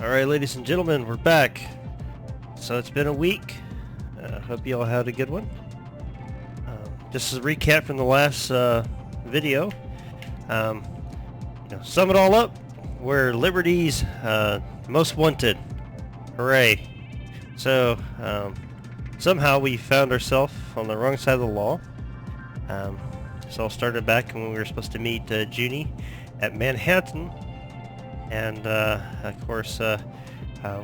Alright, ladies and gentlemen, we're back. So it's been a week. Hope you all had a good one. Just as a recap from the last video. Sum it all up, we're Liberty's most wanted. Hooray. So, somehow we found ourselves on the wrong side of the law. This all started back when we were supposed to meet Juni at Manhattan. And, of course,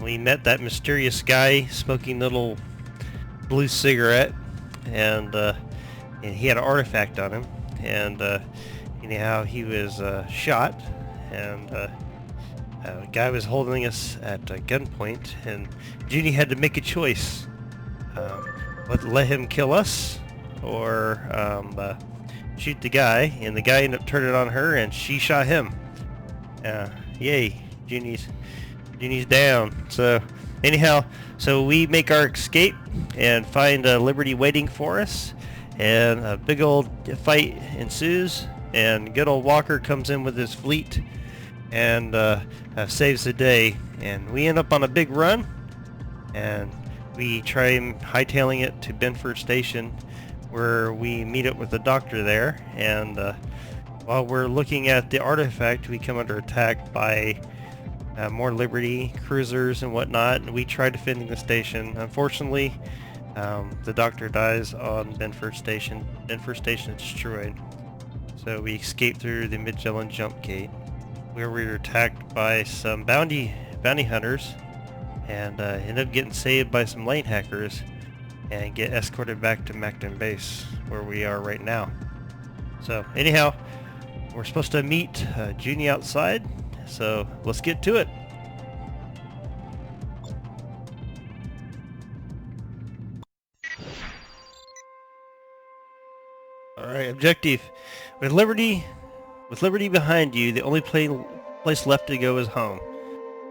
we met that mysterious guy smoking a little blue cigarette, and he had an artifact on him, and anyhow, he was shot, and a guy was holding us at gunpoint, and Juni had to make a choice. Let him kill us, or shoot the guy, and the guy ended up turning on her, and she shot him. Yay, Juni's down. So anyhow, so we make our escape and find Liberty waiting for us, and a big old fight ensues, and good old Walker comes in with his fleet and saves the day, and we end up on a big run, and we try hightailing it to Benford Station, where we meet up with the doctor there, and while we're looking at the artifact, we come under attack by more Liberty cruisers and whatnot, and we try defending the station. Unfortunately, the doctor dies on Benford Station. Benford Station is destroyed. So we escape through the Magellan Jump Gate, where we were attacked by some bounty hunters, and end up getting saved by some lane hackers, and get escorted back to Macton Base, where we are right now. So anyhow, we're supposed to meet Juni outside, so let's get to it. Alright, objective. With Liberty behind you, the only place left to go is home.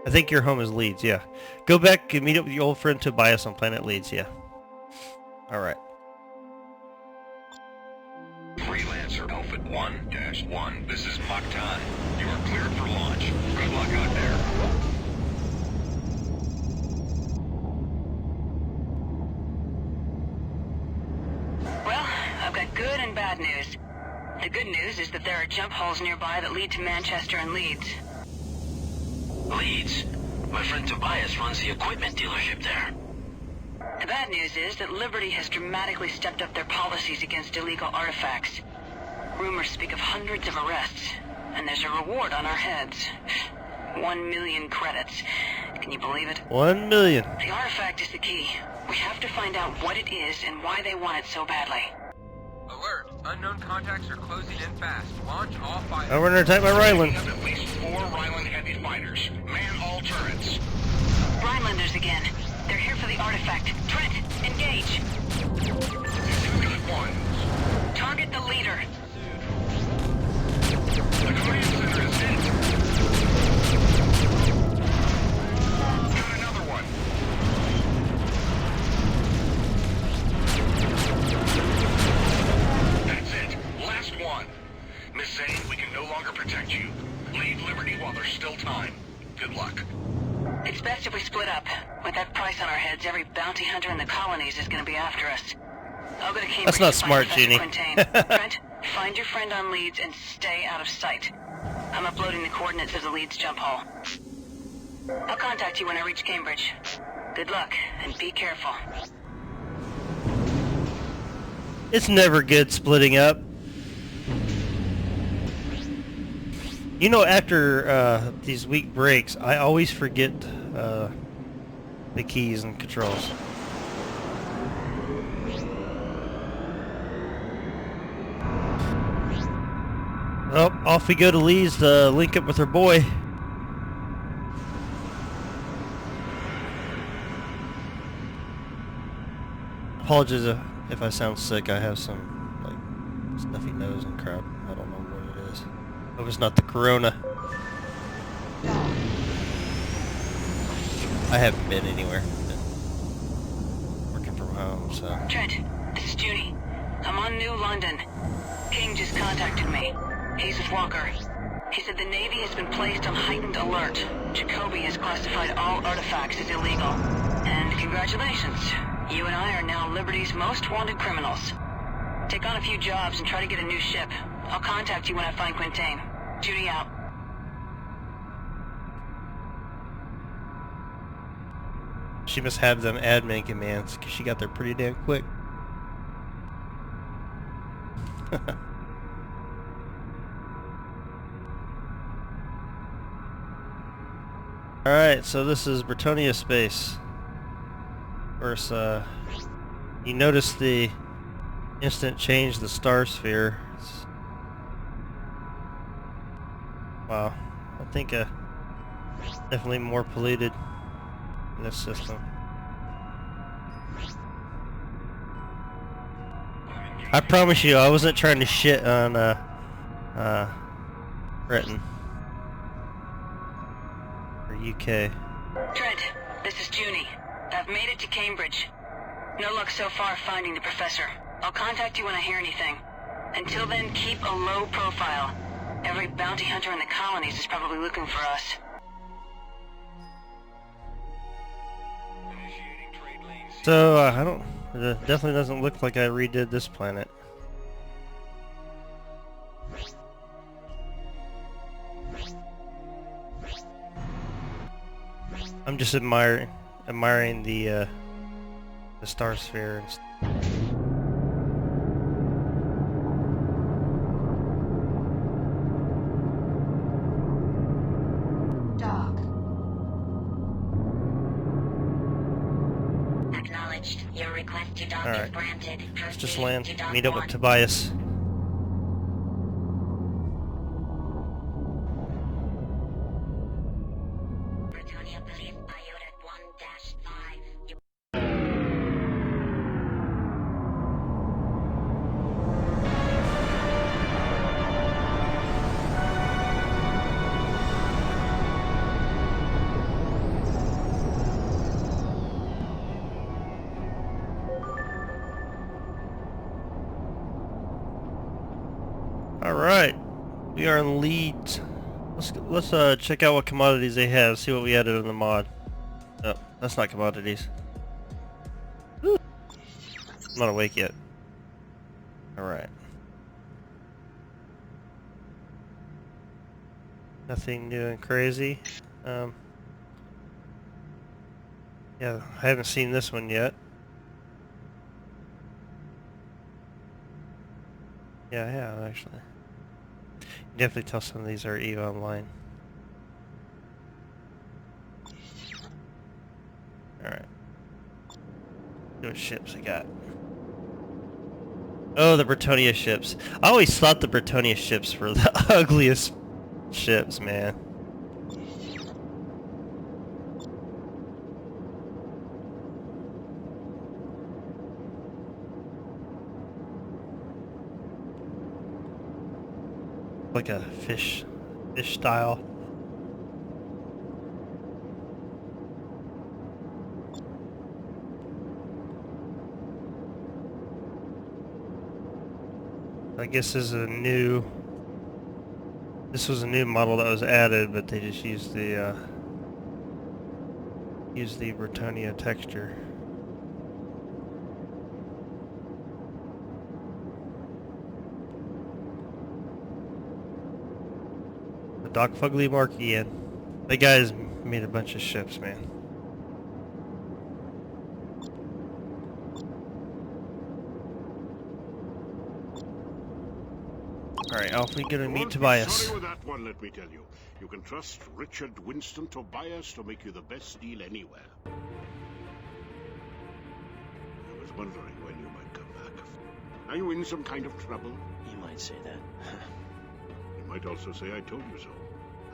I think your home is Leeds, yeah. Go back and meet up with your old friend Tobias on Planet Leeds, yeah. Alright. Freelancer Outfit 1-1. This is Quintain. You are cleared for launch. Good luck out there. Well, I've got good and bad news. The good news is that there are jump holes nearby that lead to Manchester and Leeds. Leeds? My friend Tobias runs the equipment dealership there. The bad news is that Liberty has dramatically stepped up their policies against illegal artifacts. Rumors speak of hundreds of arrests, and there's a reward on our heads. 1 million credits. Can you believe it? 1 million. The artifact is the key. We have to find out what it is and why they want it so badly. Alert! Unknown contacts are closing in fast. Launch all fighters. We're under attack by Rheinland. We have at least 4 Rheinland heavy fighters. Man all turrets. Rhinelanders again. They're here for the artifact. Trent, engage. Two good ones. Target the leader. The command center is hit. Got another one. That's it. Last one. Miss Zane, we can no longer protect you. Leave Liberty while there's still time. Good luck. It's best if we split up. With that price on our heads, every bounty hunter in the colonies is going to be after us. I'll go to Cambridge. That's not to smart, find Juni. Quintain. Trent, find your friend on Leeds and stay out of sight. I'm uploading the coordinates of the Leeds jump hole. I'll contact you when I reach Cambridge. Good luck, and be careful. It's never good splitting up. You know, after these week breaks, I always forget the keys and controls. Well, off we go to Leeds to link up with her boy. Apologies if I sound sick. I have some like stuffy nose and crap. I don't know what it is. Hope it's not the corona. I haven't been anywhere. Been working from home, so. Trent, this is Juni. I'm on New London. King just contacted me. He's with Walker. He said the Navy has been placed on heightened alert. Jacoby has classified all artifacts as illegal. And congratulations, you and I are now Liberty's most wanted criminals. Take on a few jobs and try to get a new ship. I'll contact you when I find Quintain. Juni out. She must have them admin commands, because she got there pretty damn quick. Alright, so this is Bretonia space. Of course, you notice the instant change to the star sphere. Wow, I think definitely more polluted in this system. I promise you, I wasn't trying to shit on Britain or UK. Trent, this is Juni. I've made it to Cambridge. No luck so far finding the professor. I'll contact you when I hear anything. Until then, keep a low profile. Every bounty hunter in the colonies is probably looking for us. So, I don't... It definitely doesn't look like I redid this planet. I'm just admiring the star sphere and stuff. Your request to dock is granted. Let's just land. Meet up with Tobias. Bretonia, police pilot at 1-5. Alright, we are in Leeds. Let's check out what commodities they have, see what we added in the mod. Oh, that's not commodities. Woo. I'm not awake yet. Alright. Nothing new and crazy. Yeah, I haven't seen this one yet. Yeah, I have actually. You can definitely tell some of these are EVE Online. Alright. See what ships I got. Oh, the Bretonia ships. I always thought the Bretonia ships were the ugliest ships, man. Like a fish style. I guess this was a new model that was added, but they just used the Bretonia texture. Doc Fugly Markian. That guy's made a bunch of ships, man. Alright, off we go to meet Tobias. Sorry with that one, let me tell you. You can trust Richard Winston Tobias to make you the best deal anywhere. I was wondering when you might come back. Are you in some kind of trouble? You might say that. You might also say I told you so.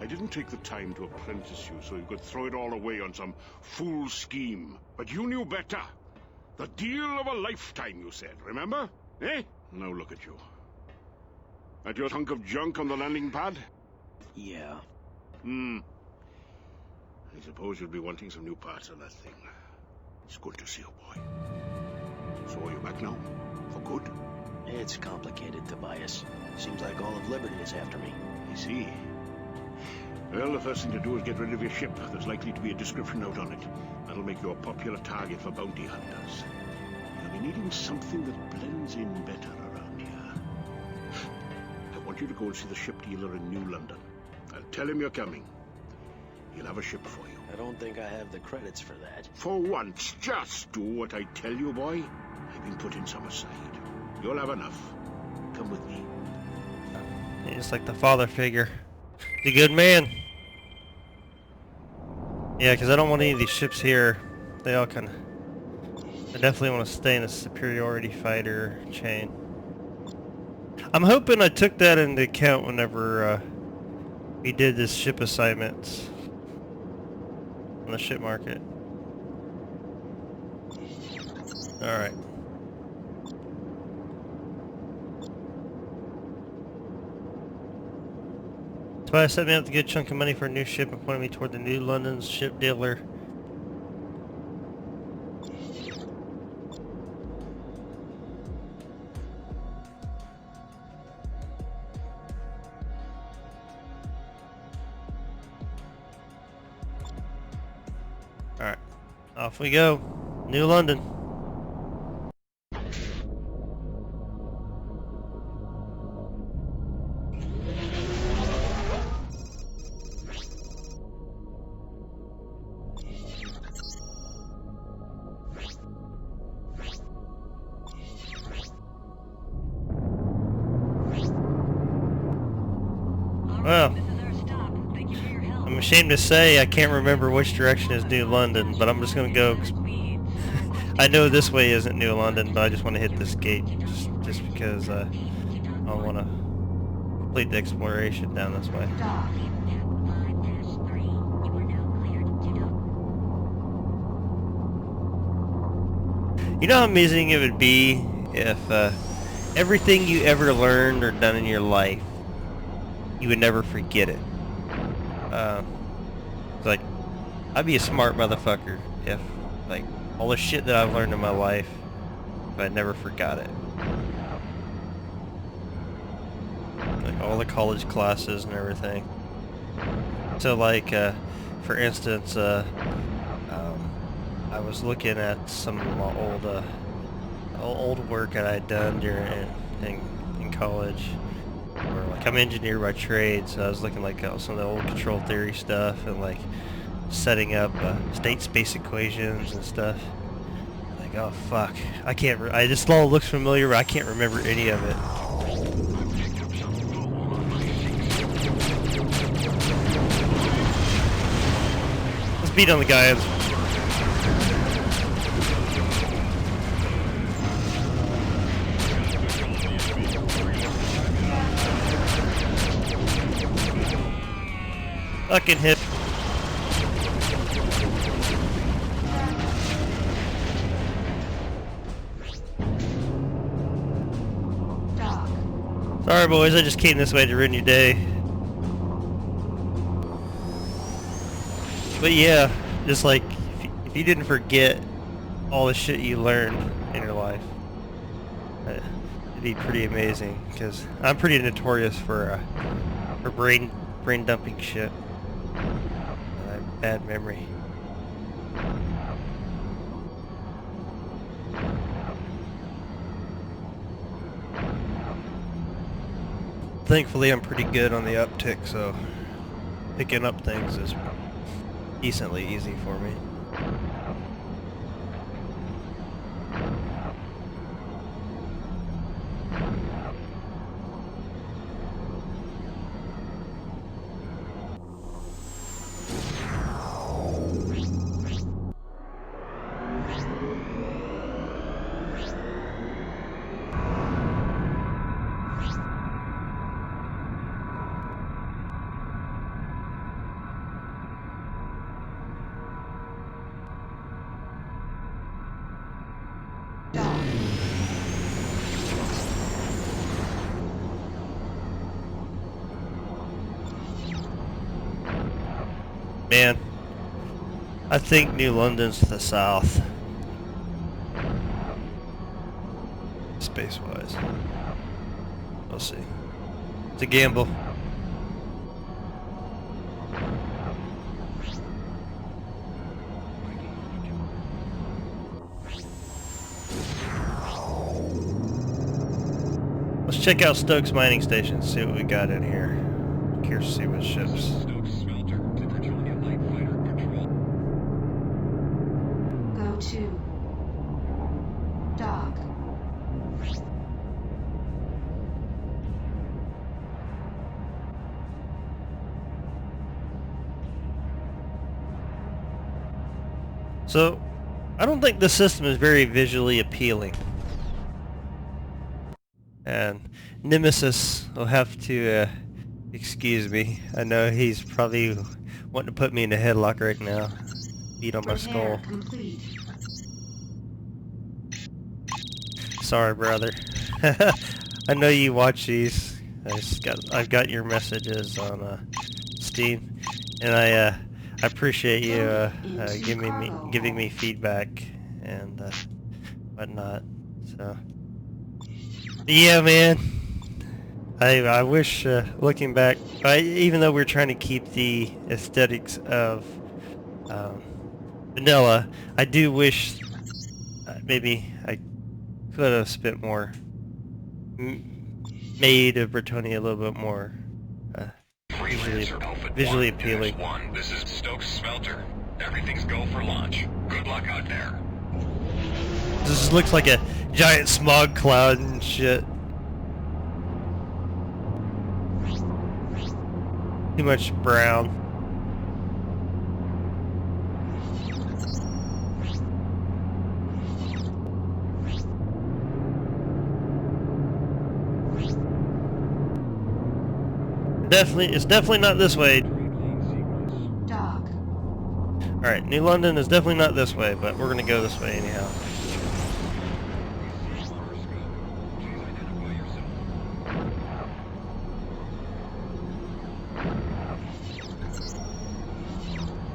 I didn't take the time to apprentice you so you could throw it all away on some fool scheme. But you knew better. The deal of a lifetime, you said, remember? Eh? Now look at you. At your hunk of junk on the landing pad? Yeah. I suppose you'll be wanting some new parts on that thing. It's good to see you, boy. So are you back now? For good? It's complicated, Tobias. Seems like all of Liberty is after me. I see. Well, the first thing to do is get rid of your ship. There's likely to be a description out on it. That'll make you a popular target for bounty hunters. You'll be needing something that blends in better around here. I want you to go and see the ship dealer in New London. I'll tell him you're coming. He'll have a ship for you. I don't think I have the credits for that. For once, just do what I tell you, boy. I've been putting some aside. You'll have enough. Come with me. He's like the father figure. He's a good man. Yeah, because I don't want any of these ships here. They all kind of... I definitely want to stay in a superiority fighter chain. I'm hoping I took that into account whenever we did this ship assignments on the ship market. Alright. Tobias set me up to get a chunk of money for a new ship and pointed me toward the New London ship dealer. Alright, off we go. New London. Well, I'm ashamed to say I can't remember which direction is New London, but I'm just gonna go. I know this way isn't New London, but I just want to hit this gate just because I want to complete the exploration down this way. You know how amazing it would be if everything you ever learned or done in your life, you would never forget it. It's like, I'd be a smart motherfucker if, like, all the shit that I've learned in my life, if I never forgot it. Like, all the college classes and everything. So, like, for instance, I was looking at some old work that I'd done during in college. Or like I'm an engineer by trade, so I was looking like some of the old control theory stuff and like setting up state space equations and stuff. Like, oh fuck, I can't. This all looks familiar, but I can't remember any of it. Let's beat on the guy. Fucking hit. Sorry boys, I just came this way to ruin your day. But yeah, just like, if you didn't forget all the shit you learned in your life, it'd be pretty amazing, because I'm pretty notorious for brain dumping shit. Bad memory. Thankfully, I'm pretty good on the uptick, so picking up things is decently easy for me. Man, I think New London's to the south. Space-wise. We'll see. It's a gamble. check out Stokes mining station, see what we got in here. Curious to see what ships. Stokes smelter to Bretonia light fighter control. Go to dock. So, I don't think the system is very visually appealing. And Nemesis will have to excuse me. I know he's probably wanting to put me in a headlock right now. Beat on my skull. Repair complete. Sorry, brother. I know you watch these. I've got your messages on Steam, and I appreciate you giving me feedback and whatnot. So yeah, man. I wish looking back, even though we're trying to keep the aesthetics of vanilla, I do wish maybe I could have spent more, made of Bretonia a little bit more visually appealing. One, this is Stokes smelter. Everything's go for launch. Good luck out there. This looks like a giant smog cloud and shit. Too much brown. It's definitely not this way. Dock. Alright, New London is definitely not this way, but we're gonna go this way anyhow.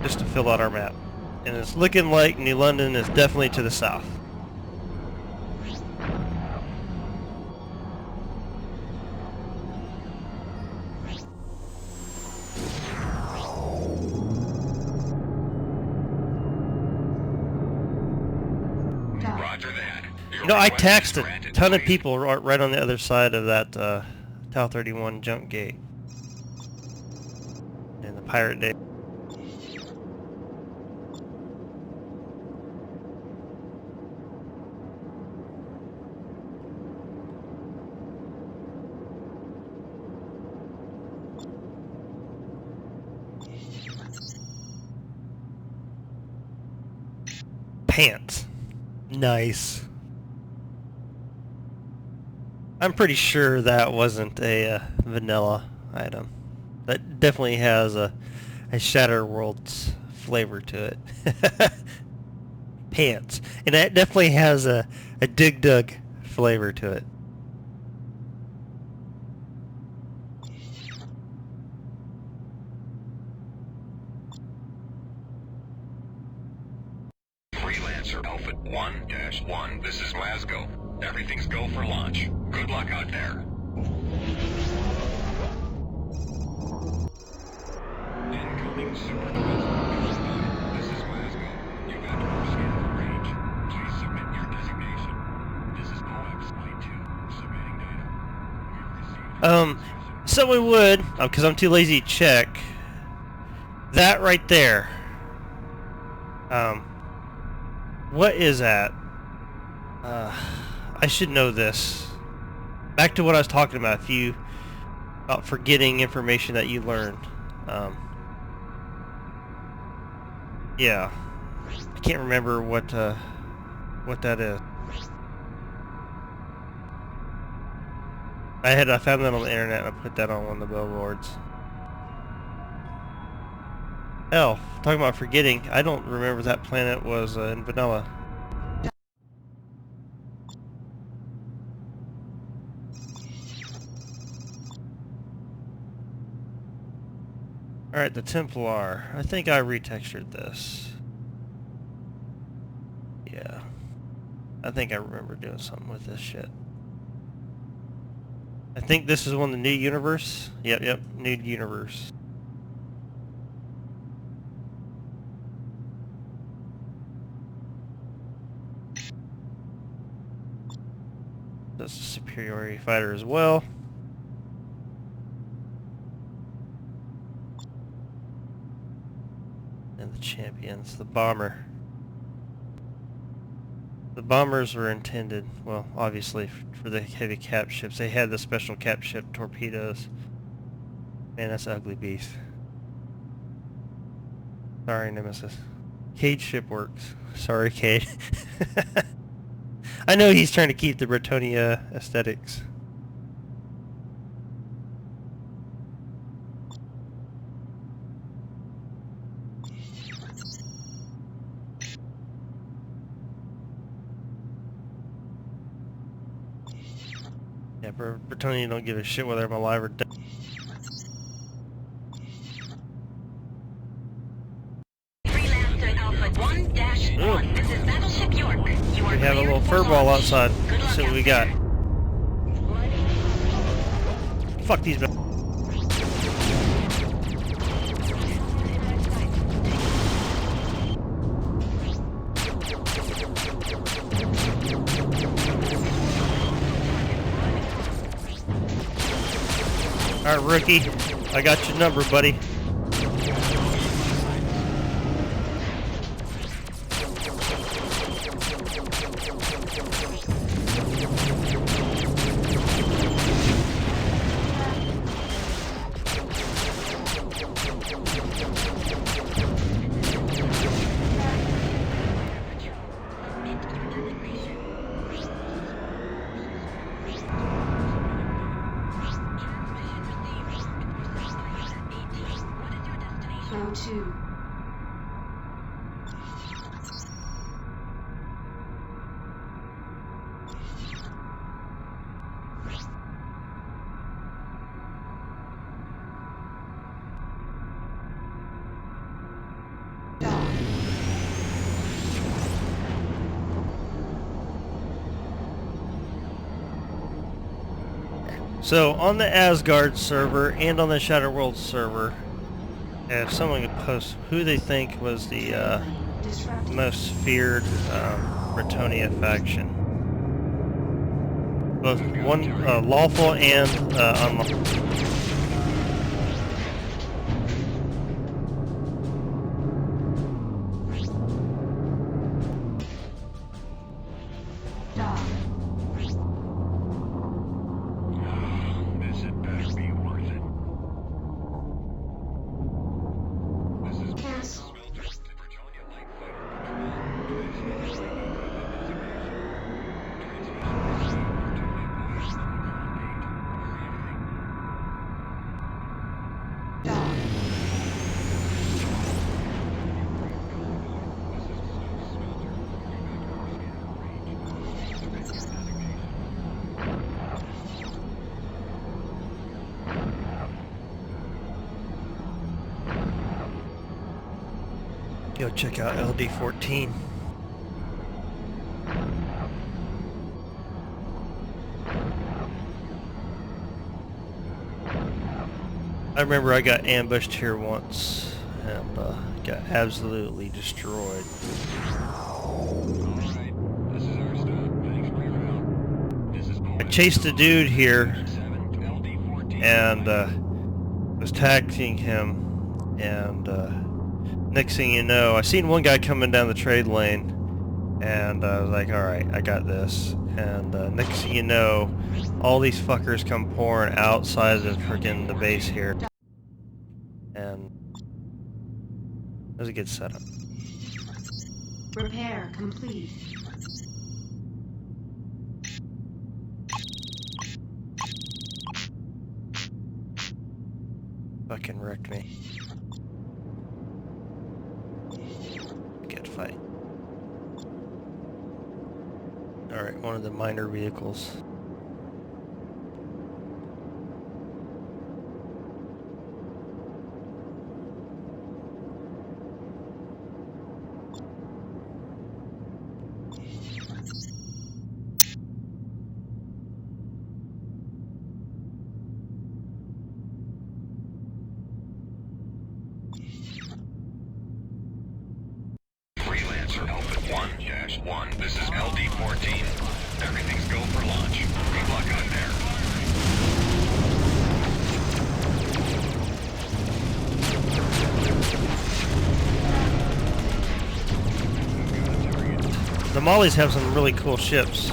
Just to fill out our map. And it's looking like New London is definitely to the south. Roger that. You know, I taxed a ton of people right on the other side of that Tau 31 jump gate. In the Pirate Day. Pants. Nice. I'm pretty sure that wasn't a vanilla item. That definitely has a Shatter Worlds flavor to it. Pants. And that definitely has a Dig Dug flavor to it. Freelancer Alpha 1-1, this is Glasgow. Everything's go for launch. Good luck out there. Incoming super Quintain. This is Glasgow. You've entered scanner range. Please submit your designation. This is OX Flight 2, submitting data. We've received So we would, because I'm too lazy to check, that right there. What is that? I should know this. Back to what I was talking about, about forgetting information that you learned. Yeah. I can't remember what that is. I found that on the internet and I put that on one of the billboards. Hell, talking about forgetting, I don't remember that planet was in vanilla. Alright, the Templar. I think I retextured this. Yeah. I think I remember doing something with this shit. I think this is one of the new universe. Yep, new universe. That's a superiority fighter as well. And the champions, the bomber. The bombers were intended, well, obviously, for the heavy cap ships. They had the special cap ship torpedoes. Man, that's an ugly beast. Sorry, Nemesis. Cade ship works. Sorry, Cade. I know he's trying to keep the Bretonia aesthetics. Yeah, Bretonia don't give a shit whether I'm alive or dead. Freelancer Alpha 1-1. This is Battleship York. You are We have a little cleared for furball launch. outside. Good Let's luck see what out we got. there. Fuck these. Alright, rookie. I got your number, buddy. Flow 2. So, on the Asgard server and on the Shadow World server, if someone could post who they think was the Disrupted. most feared Bretonia faction. Both one lawful and unlawful. Dock. This had better be worth it. This is Cancel. Smelter, the Bretonia Light Fighter Patrol. This is the designation. Transmission received. Bretonia Boys on the ground gate. Dock. Go check out LD-14. I remember I got ambushed here once and got absolutely destroyed. Alright, this is our stop. Thanks for your help. This is I chased a dude here 7 LD-14. and was taxiing him, and next thing you know, I seen one guy coming down the trade lane, and I was like, alright, I got this. And next thing you know, all these fuckers come pouring outside of the base here. And it was a good setup. Repair complete. Fucking wrecked me. Good fight. Alright, one of the minor vehicles. Freelancer Alpha 1-1. This is LD-14. Everything's go for launch. Good luck out there. The Mollies have some really cool ships.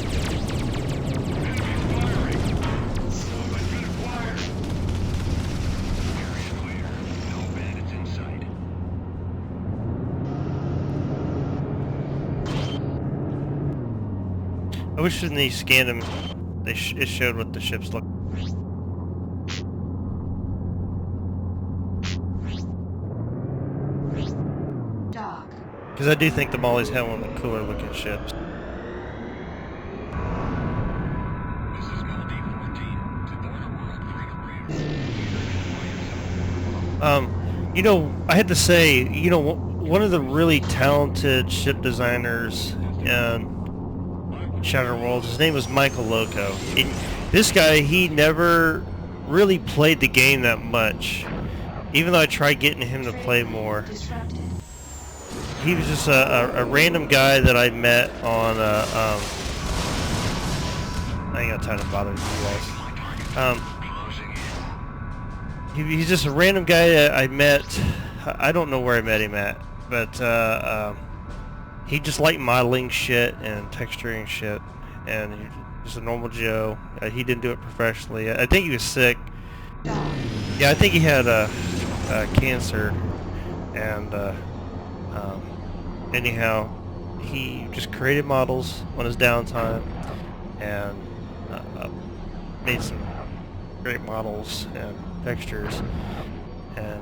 I wish when they scanned them, it showed what the ships look. Dock. Because I do think the Mollies have one of the cooler looking ships. This is Melody 14 to Border World Freight Rail. You know, I had to say, you know, one of the really talented ship designers in Shattered Worlds, his name was Michael Loco. This guy, he never really played the game that much, even though I tried getting him to play more. Disrupted. He was just a random guy that I met on, I ain't got time to bother you guys. He's just a random guy that I met. I don't know where I met him at, but he just liked modeling shit and texturing shit, and he's just a normal Joe. He didn't do it professionally. I think he was sick. Yeah, I think he had cancer, and anyhow, he just created models on his downtime, and made some great models and textures, and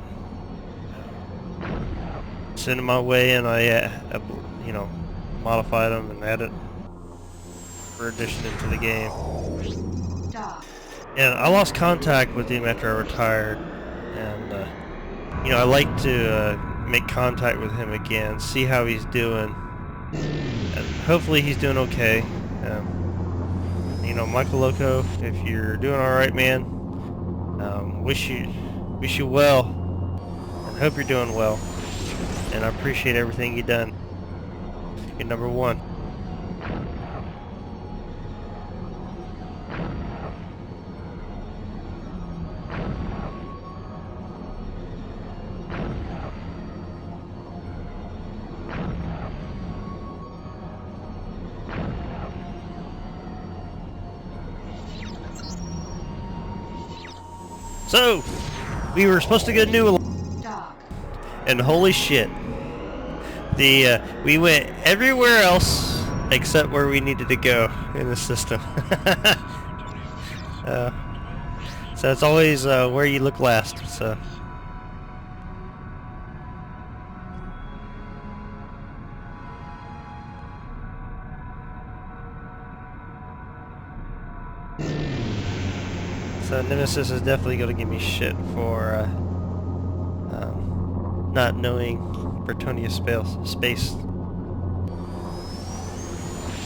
sent them my way, and I you know, modified them and added for addition into the game. Dock. And I lost contact with him after I retired, and you know, I like to make contact with him again, see how he's doing, and hopefully he's doing okay. You know, Michael Loco, if you're doing all right, man, wish you well, and hope you're doing well, and I appreciate everything you've done. You're number one. So, we were supposed to get a new Dock. and holy shit, we went everywhere else except where we needed to go in the system. So it's always where you look last. So. So Nemesis is definitely going to give me shit for not knowing Bretonia space.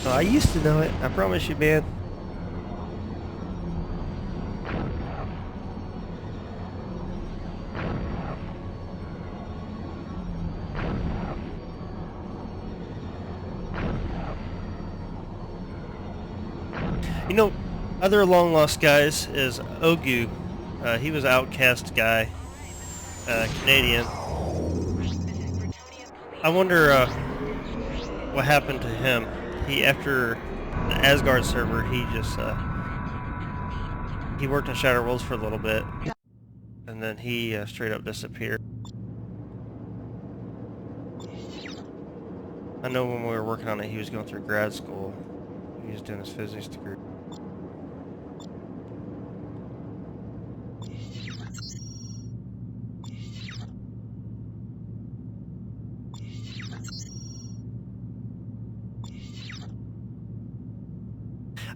Oh, I used to know it, I promise you, man. You know, other long lost guys is Ogu. He was an outcast guy, Canadian. I wonder what happened to him. He, after the Asgard server, he just he worked in Shattered Worlds for a little bit, and then he straight up disappeared. I know when we were working on it, he was going through grad school. He was doing his physics degree.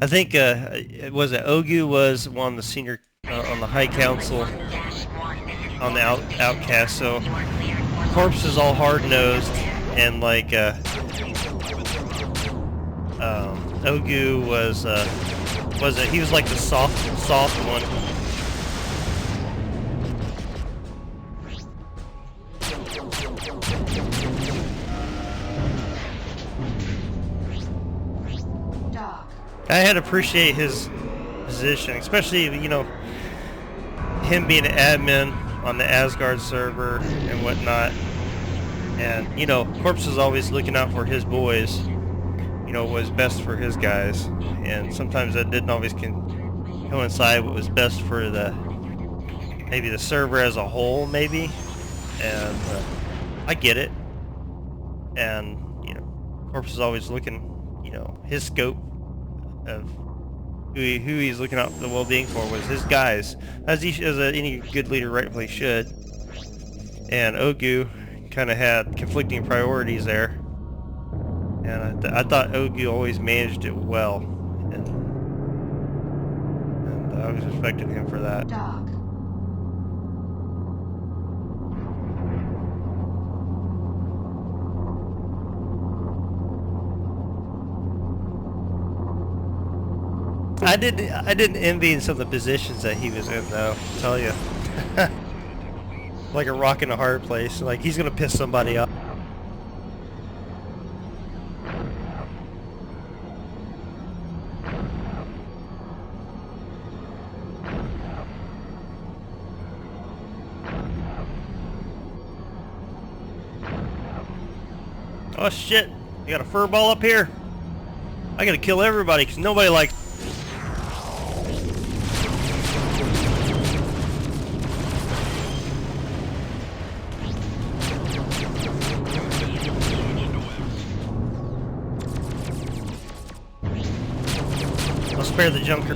I think was it Ogu was one of the senior on the High Council on the Outcast. So Corpse is all hard nosed, and like Ogu was it? He was like the soft one. I had to appreciate his position, especially, you know, him being an admin on the Asgard server and whatnot. And, you know, Corpse is always looking out for his boys, you know, what was best for his guys. And sometimes that didn't always coincide with what was best for maybe the server as a whole, maybe. And I get it. And, you know, Corpse is always looking, you know, his scope of who he's looking out for the well-being for was his guys, as any good leader rightfully should. And Ogu kind of had conflicting priorities there, and I thought Ogu always managed it well, and I was respecting him for that. Dock. I didn't envy some of the positions that he was in, though, I'll tell you. Like a rock in a hard place. Like, he's gonna piss somebody off. Oh shit, you got a fur ball up here? I gotta kill everybody because nobody likes. I'll spare the junker.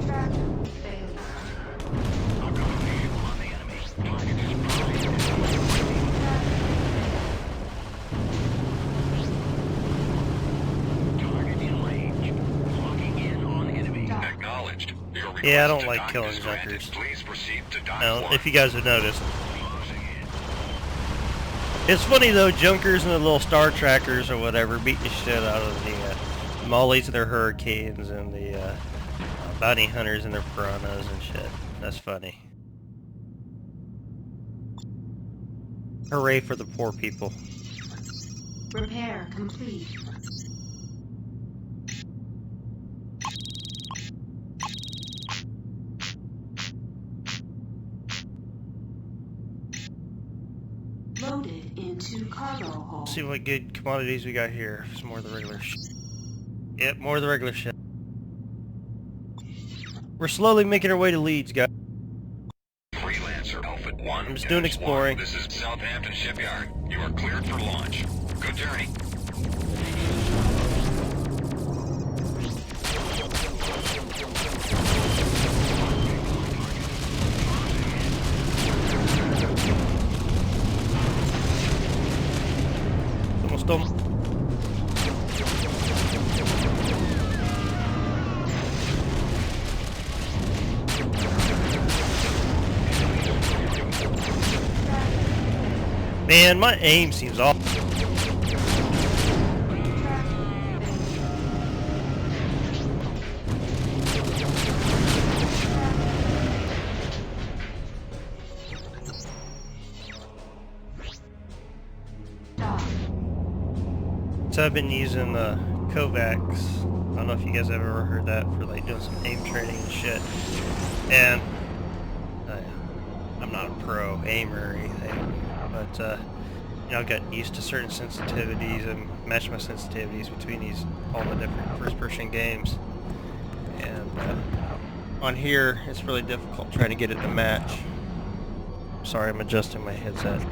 Track failed. Acknowledged. Your Yeah, I don't request to like dock killing is granted. junkers. Please proceed to dock Now, one. if you guys have noticed. It's funny though, junkers and the little star trackers or whatever beat the shit out of the mollies and their hurricanes and the bounty hunters and their piranhas and shit. That's funny. Hooray for the poor people. Repair complete. Loaded into cargo hold. Let's see what good commodities we got here. Some more of the regular shit. Yep, more of the regular shit. We're slowly making our way to Leeds, guys. Freelancer Alpha 1. I'm just doing exploring. This is Southampton Shipyard. You are cleared for launch. Good journey. Almost done. Man, my aim seems off. Dock. So I've been using the Kovacs. I don't know if you guys have ever heard that for like doing some aim training and shit. And I'm not a pro aimer or anything, but you know, I've gotten used to certain sensitivities and matched my sensitivities between all the different first-person games. And on here, it's really difficult trying to get it to match. Sorry, I'm adjusting my headset.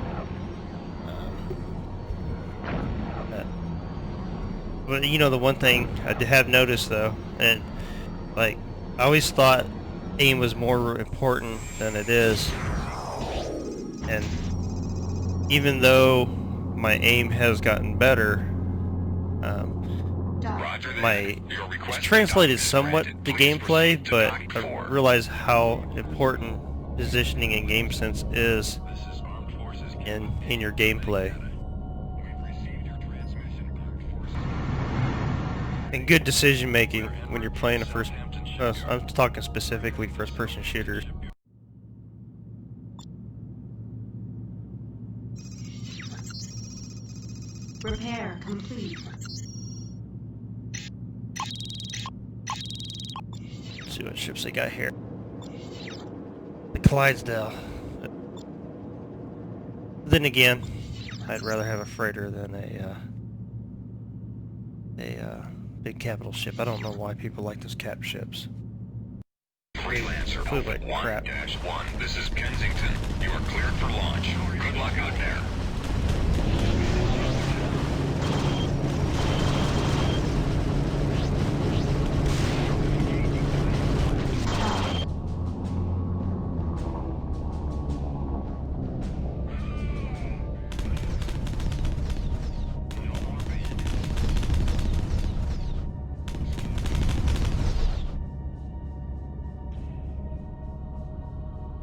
But you know, the one thing I have noticed though, and like I always thought aim was more important than it is, and even though my aim has gotten better, Roger that. Your it's request to translated dock is somewhat granted. to Please gameplay, proceed to but dock I four. realize how important positioning and game sense is This is Armed Forces. in your gameplay. We've received your transmission, Armed Forces. and good decision making when you're playing a first. I'm talking specifically first-person shooters. Repair complete. Let's see what ships they got here. The Clydesdale. Then again, I'd rather have a freighter than a big capital ship. I don't know why people like those cap ships. Freelancer Flew like crap. 1-1, this is Kensington. You are cleared for launch. Good luck out there.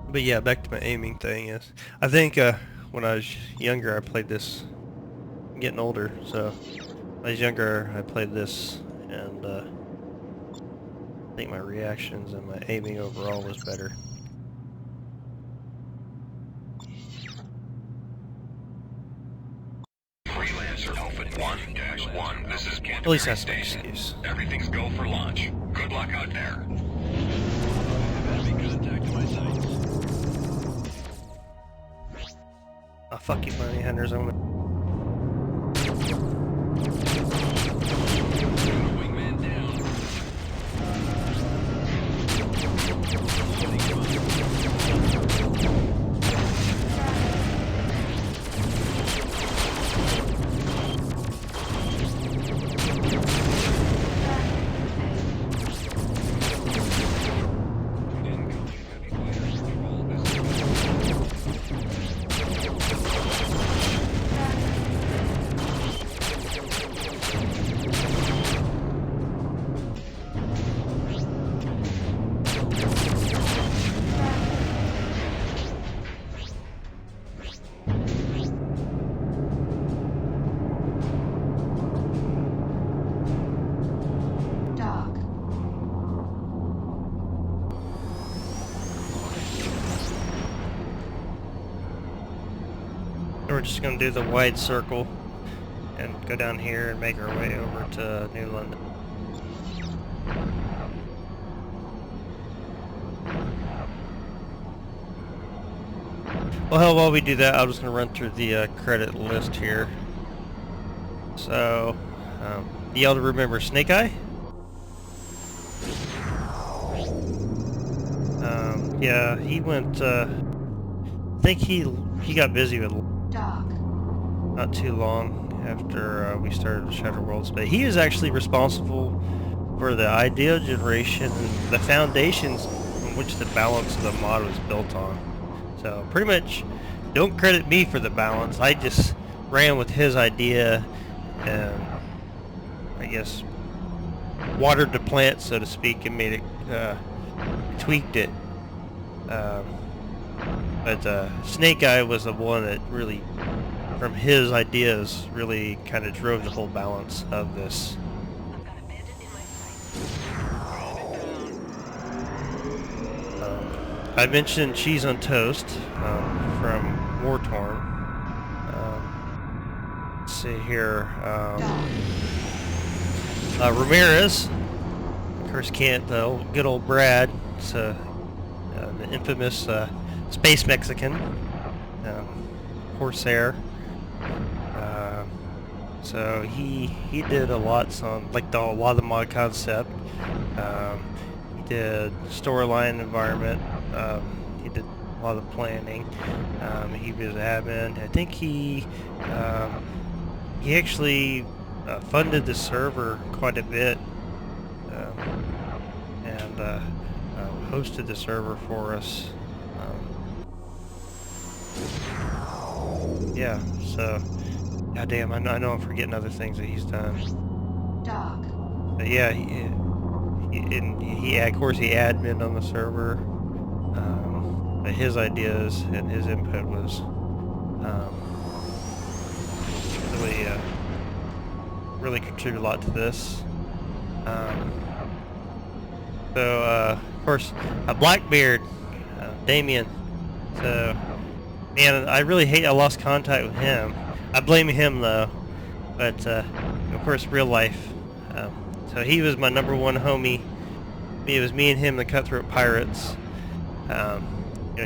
But yeah, back to my aiming thing is, I think when I was younger I played this, I'm getting older, so when I was younger I played this, and I think my reactions and my aiming overall was better. Freelancer Alpha 1-1, this is Quintain. At least that's my Station. excuse. Everything's go for launch. Good luck out there. Oh, fuck you, bounty hunters. I'm gonna... Wingman down. We're just going to do the wide circle and go down here and make our way over to New London. Well, hell, while we do that, I'm just going to run through the credit list here. So, you all remember Snake Eye? Yeah, he went, I think he got busy with not too long after we started Shattered Worlds, but he is actually responsible for the idea generation and the foundations on which the balance of the mod was built on. So pretty much, don't credit me for the balance. I just ran with his idea and I guess watered the plant, so to speak, and made it, tweaked it. But Snake Eye was the one that really, from his ideas, really kind of drove the whole balance of this. I mentioned Cheese on Toast from War Torn. Let's see here. Ramirez, of course, can't. Good old Brad. It's the infamous space Mexican, Corsair. So he did a lot on a lot of the mod concept. He did storyline environment. He did a lot of planning. He was admin. I think he actually funded the server quite a bit, and hosted the server for us. Yeah, so goddamn, I know I'm forgetting other things that he's done. But yeah, he of course he admin on the server. But his ideas and his input was really contributed a lot to this. Of course, a Blackbeard, Damien. So, man, I really hate I lost contact with him. I blame him though, but of course, real life. So he was my number one homie. It was me and him, the Cutthroat Pirates.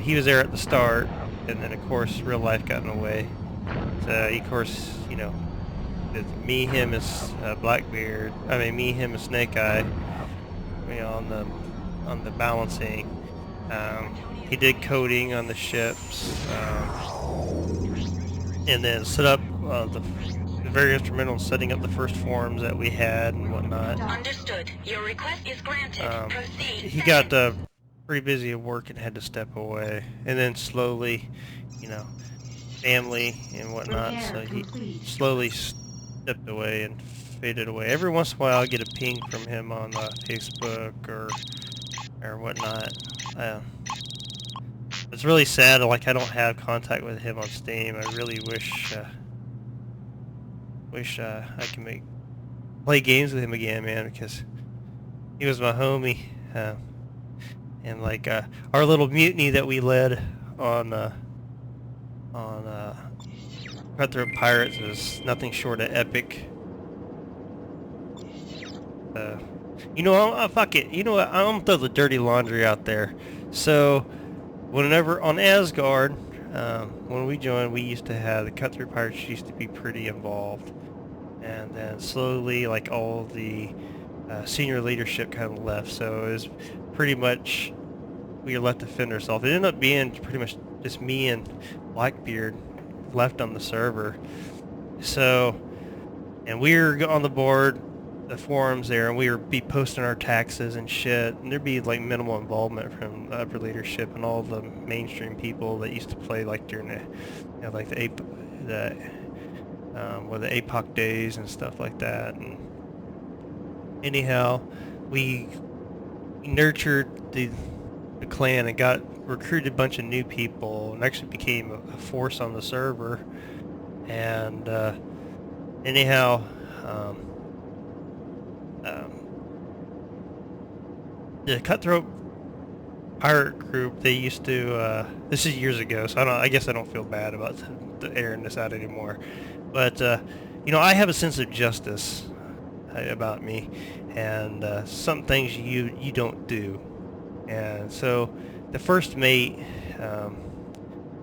He was there at the start, and then of course, real life got in the way. So, of course, it's me, him as Blackbeard. I mean, me, him as Snake Eye. On the balancing. He did coding on the ships, and then set up very instrumental in setting up the first forums that we had and whatnot. Understood. Your request is granted. Proceed. He got pretty busy at work and had to step away, and then slowly, family and whatnot. So he slowly stepped away and faded away. Every once in a while, I'll get a ping from him on Facebook or whatnot. It's really sad. Like, I don't have contact with him on Steam. I really wish I could play games with him again, man, because he was my homie. And like our little mutiny that we led on Cutthroat Pirates is nothing short of epic. Fuck it. You know what? I'm gonna throw the dirty laundry out there. So, whenever on Asgard, when we joined, we used to have the Cutthroat Pirates used to be pretty involved, and then slowly, like, all the senior leadership kind of left. So it was pretty much we were left to fend ourselves. It ended up being pretty much just me and Blackbeard left on the server. So, and we were on the board, the forums there, and we would be posting our taxes and shit, and there'd be like minimal involvement from the upper leadership and all the mainstream people that used to play like during the like the APOC days and stuff like that. And anyhow, we nurtured the clan and recruited a bunch of new people and actually became a force on the server. And anyhow, the Cutthroat Pirate group, they used to, this is years ago, so I guess I don't feel bad about airing this out anymore. But, I have a sense of justice about me, and some things you don't do. And so, the first mate, I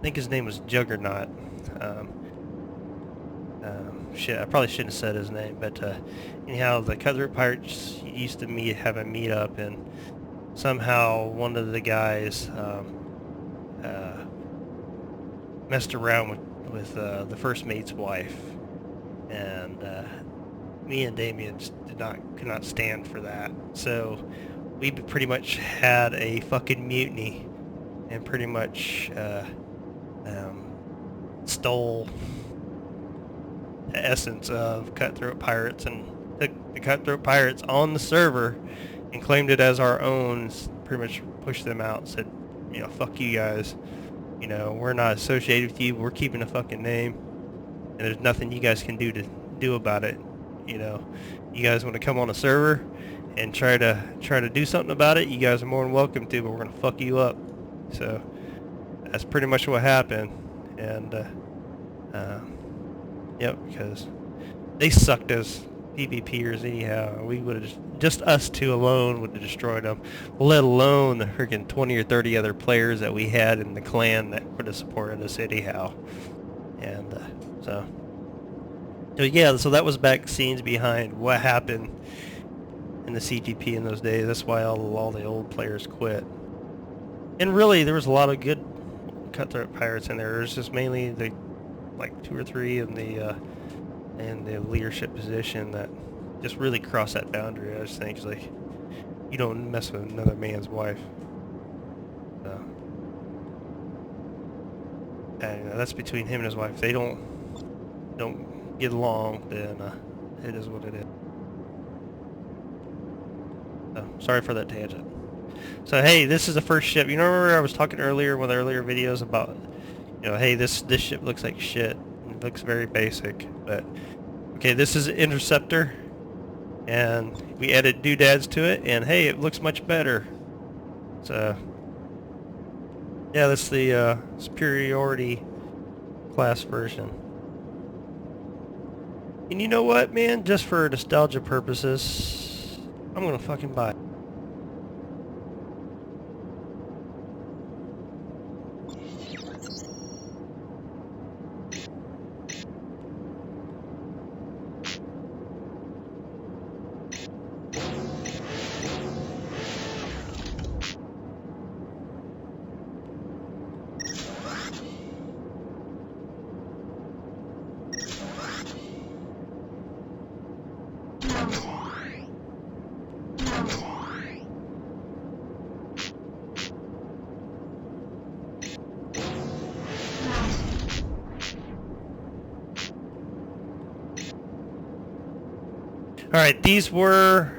think his name was Juggernaut. Shit, I probably shouldn't have said his name, but anyhow, the Cutthroat Pirates used to have a meetup, and somehow one of the guys messed around with the first mate's wife, and me and Damien just could not stand for that. So we pretty much had a fucking mutiny, and pretty much stole the essence of Cutthroat Pirates and took the Cutthroat Pirates on the server and claimed it as our own. Pretty much pushed them out and said, fuck you guys. We're not associated with you. We're keeping a fucking name, and there's nothing you guys can do about it. You guys want to come on a server and try to do something about it, you guys are more than welcome to, but we're gonna fuck you up. So that's pretty much what happened. And yep, because they sucked as PvPers anyhow. We would have just us two alone would have destroyed them, let alone the freaking 20 or 30 other players that we had in the clan that would have supported us anyhow. And so yeah, so that was back scenes behind what happened in the CTP in those days. That's why all the old players quit. And really, there was a lot of good Cutthroat Pirates in there. There's just mainly the like 2 or 3 in the leadership position that just really crossed that boundary. I just think it's like, you don't mess with another man's wife. So, and that's between him and his wife. If they don't get along, then it is what it is. So, sorry for that tangent. So hey, this is the first ship. You remember I was talking earlier with earlier videos about, hey, this ship looks like shit. It looks very basic, but okay, this is an interceptor, and we added doodads to it, and hey, it looks much better. So yeah, that's the superiority class version. And you know what, man? Just for nostalgia purposes, I'm gonna fucking buy it. Alright, these were,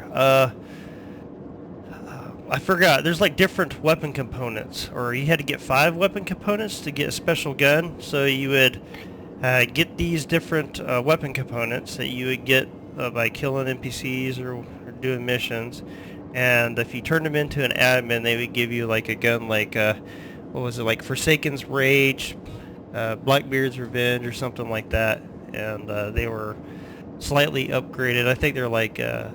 I forgot, there's like different weapon components, or you had to get 5 weapon components to get a special gun, so you would get these different weapon components that you would get by killing NPCs or doing missions, and if you turned them into an admin, they would give you like a gun like, what was it, like Forsaken's Rage, Blackbeard's Revenge, or something like that, and they were slightly upgraded. I think they're like a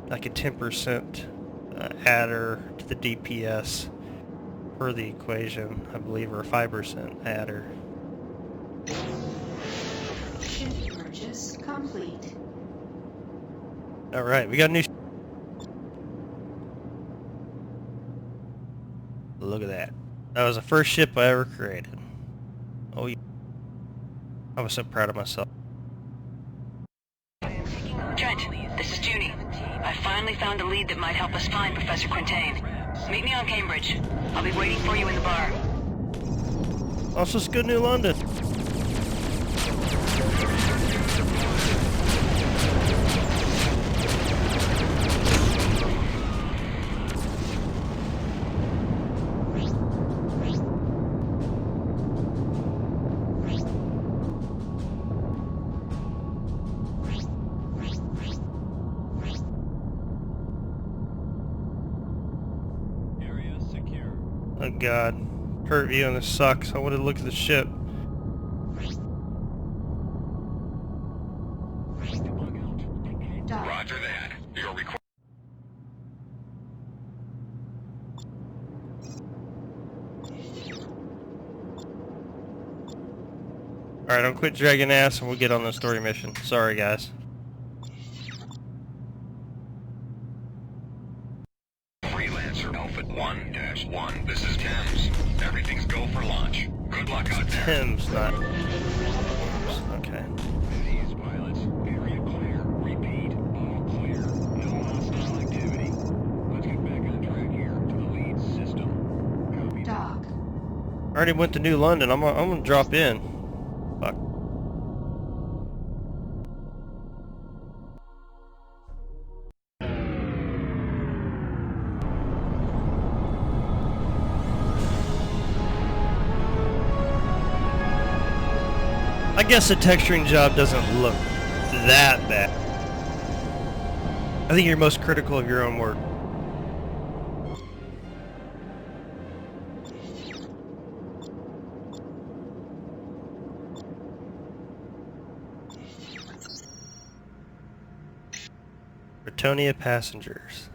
10% adder to the DPS per the equation, I believe, or a 5% adder. Ship purchase complete. Alright, we got a new... Look at that. That was the first ship I ever created. Oh yeah. I was so proud of myself. Trent, this is Juni. I finally found a lead that might help us find Professor Quintain. Meet me on Cambridge. I'll be waiting for you in the bar. Also, let's go to New London. Oh god, turret view on this sucks. I wanted to look at the ship. Roger that. You're recording. Alright, don't quit dragging ass and we'll get on the story mission. Sorry guys. Freelancer Alpha 1-1. This is Thames. Everything's go for launch. Good luck out there. Tim's not. Okay. These pilots. Area clear. Repeat. All clear. No hostile activity. Let's get back on track here to the Leeds system. Copy. Dock. I already went to New London. I'm gonna drop in. Fuck. I guess the texturing job doesn't look that bad. I think you're most critical of your own work. Bretonia passengers.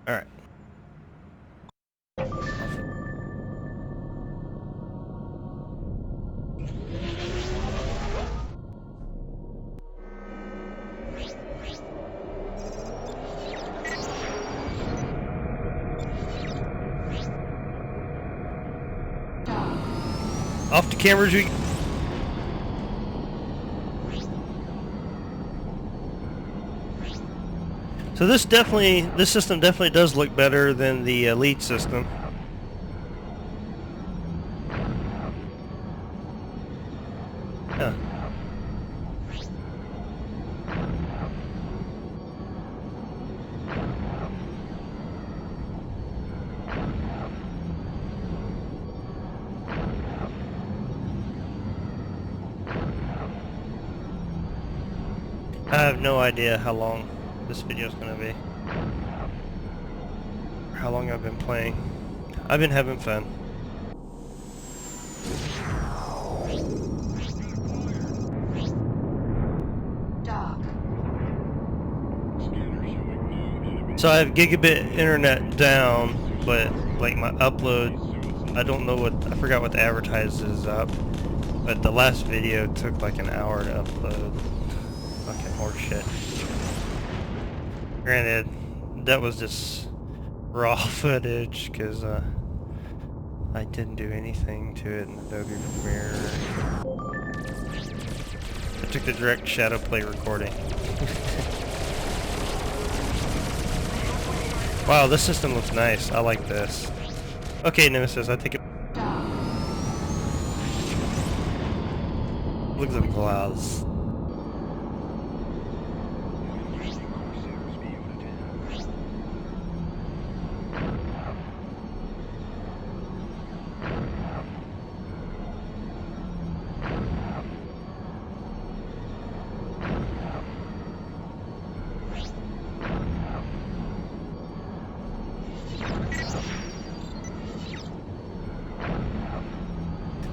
Alright. Off to Cambridge we... So this system definitely does look better than the Elite system. Huh. I have no idea how long this video is going to be. Or how long I've been playing. I've been having fun. Dock. So I have gigabit internet down, but like my upload, I don't know what, I forgot what the advertise is up. But the last video took like an hour to upload. Fucking horseshit. Granted, that was just raw footage, because I didn't do anything to it in Adobe Premiere. I took the direct shadow play recording. Wow, this system looks nice. I like this. Okay, Nemesis, I take it. Look at the clouds.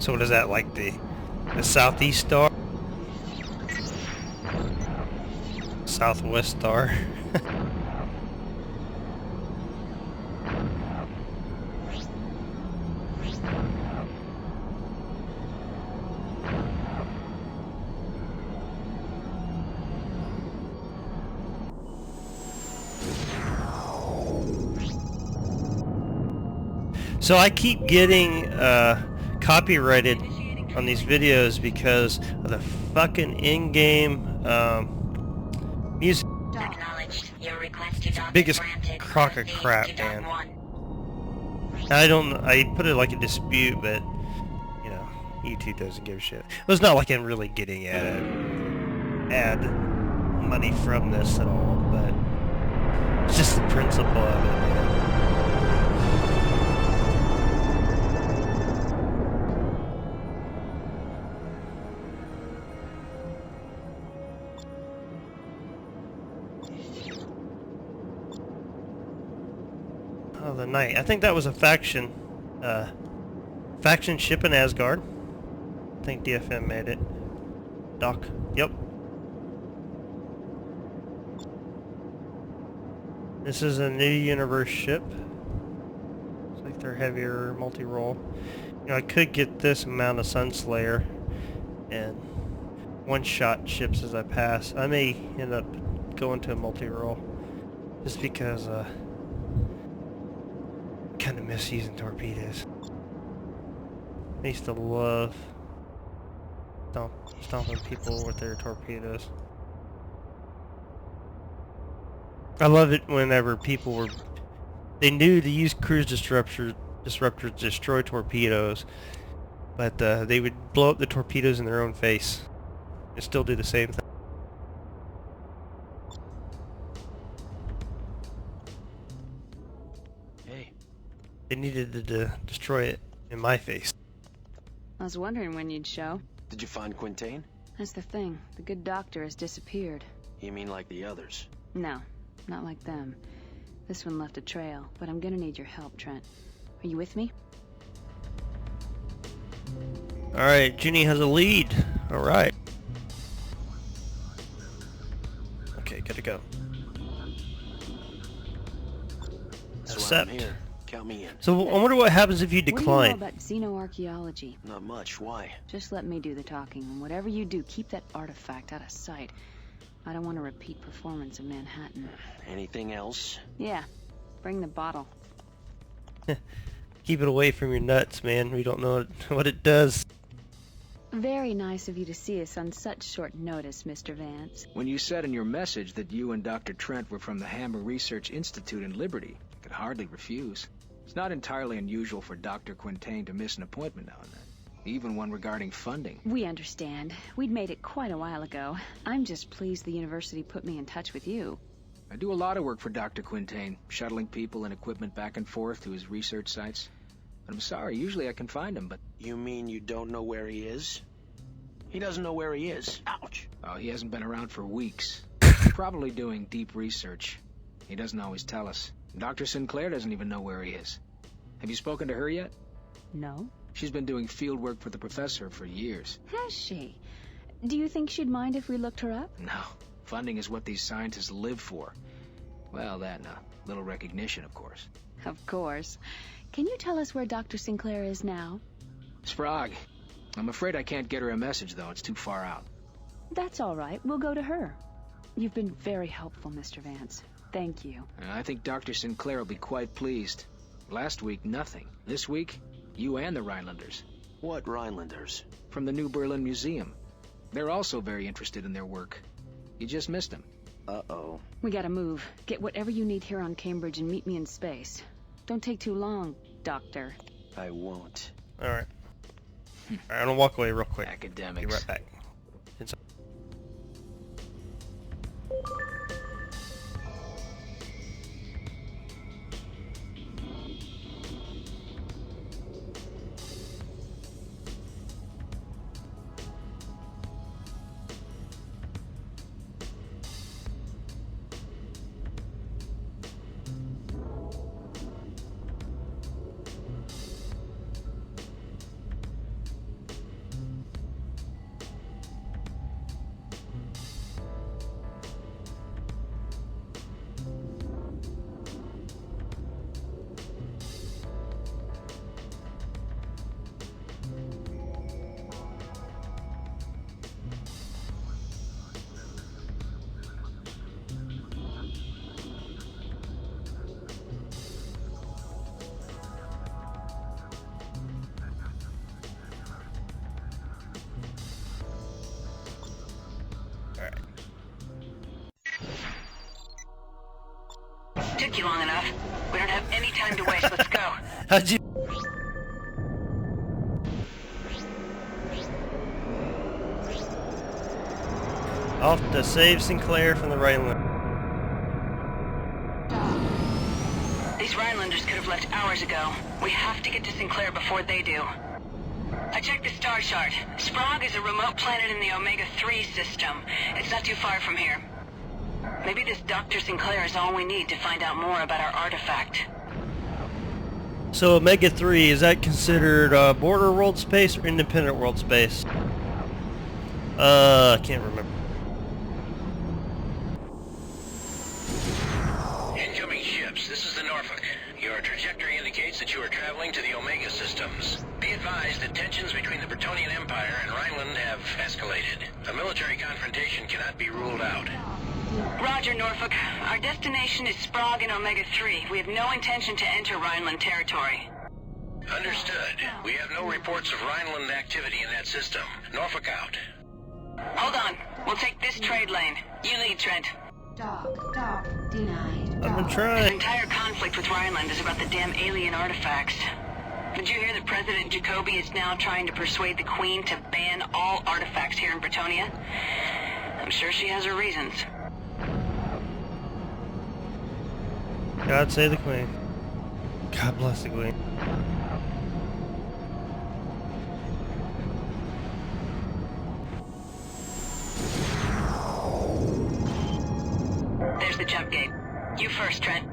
So what is that, like the southeast star? Southwest star? So I keep getting copyrighted on these videos because of the fucking in-game music. Acknowledged. Your request to dock Biggest is granted. crock of Proceed crap, to dock man. 1. I put it like a dispute, but you know, YouTube doesn't give a shit. Well, it's not like I'm really getting ad money from this at all, but it's just the principle of it, man. Oh, the Knight. I think that was a faction ship in Asgard. I think DFM made it. Doc. Yep. This is a new universe ship. Looks like they're heavier, multi-role. You know, I could get this amount of Sunslayer and one-shot ships as I pass. I may end up going to a multi-role just because kind of miss using torpedoes. I used to love stomping people with their torpedoes. I love it whenever people they knew to use cruise disruptors to destroy torpedoes, but they would blow up the torpedoes in their own face and still do the same thing. They needed to destroy it in my face. I was wondering when you'd show. Did you find Quintain? That's the thing. The good doctor has disappeared. You mean like the others? No, not like them. This one left a trail, but I'm gonna need your help, Trent. Are you with me? Alright, Juni has a lead. Alright. Okay, good to go. So I'm here. Count me in. So I wonder what happens if you decline. What do you know about xenoarchaeology? Not much. Why? Just let me do the talking, and whatever you do, keep that artifact out of sight. I don't want a repeat performance of Manhattan. Anything else? Yeah, bring the bottle. Keep it away from your nuts, man. We don't know what it does. Very nice of you to see us on such short notice, Mr. Vance. When you said in your message that you and Dr. Trent were from the Hammer Research Institute in Liberty, I could hardly refuse. It's not entirely unusual for Dr. Quintain to miss an appointment now and then, even one regarding funding. We understand. We'd made it quite a while ago. I'm just pleased the university put me in touch with you. I do a lot of work for Dr. Quintain, shuttling people and equipment back and forth to his research sites. But I'm sorry, usually I can find him, but... You mean you don't know where he is? He doesn't know where he is. Ouch! Oh, he hasn't been around for weeks. Probably doing deep research. He doesn't always tell us. Dr. Sinclair doesn't even know where he is. Have you spoken to her yet? No. She's been doing field work for the professor for years. Has she? Do you think she'd mind if we looked her up? No. Funding is what these scientists live for. Well, that and a little recognition, of course. Of course. Can you tell us where Dr. Sinclair is now? Sprague. I'm afraid I can't get her a message, though. It's too far out. That's all right. We'll go to her. You've been very helpful, Mr. Vance. Thank you. I think Dr. Sinclair will be quite pleased. Last week, nothing. This week, you and the Rhinelanders. What Rhinelanders? From the New Berlin Museum. They're also very interested in their work. You just missed them. Uh-oh. We gotta move. Get whatever you need here on Cambridge and meet me in space. Don't take too long, Doctor. I won't. Alright. Alright, I'm gonna walk away real quick. Academics. Be right back. Took you long enough. We don't have any time to waste. Let's go. How'd you... Off to save Sinclair from the Rheinland. These Rhinelanders could have left hours ago. We have to get to Sinclair before they do. I checked the star chart. Sprague is a remote planet in the Omega-3 system. It's not too far from here. Maybe this Dr. Sinclair is all we need to find out more about our artifact. So Omega-3, is that considered border world space or independent world space? I can't remember. Incoming ships, this is the Norfolk. Your trajectory indicates that you are traveling to the Omega systems. Be advised that tensions between the Bretonian Empire and Rheinland have escalated. A military confrontation cannot be ruled out. Roger, Norfolk. Our destination is Sprague and Omega-3. We have no intention to enter Rheinland territory. Understood. We have no reports of Rheinland activity in that system. Norfolk out. Hold on. We'll take this trade lane. You lead, Trent. Dock, denied. I've been This trying. entire conflict with Rheinland is about the damn alien artifacts. Did you hear that President Jacoby is now trying to persuade the Queen to ban all artifacts here in Bretonia? I'm sure she has her reasons. God save the Queen. God bless the Queen. There's the jump gate. You first, Trent.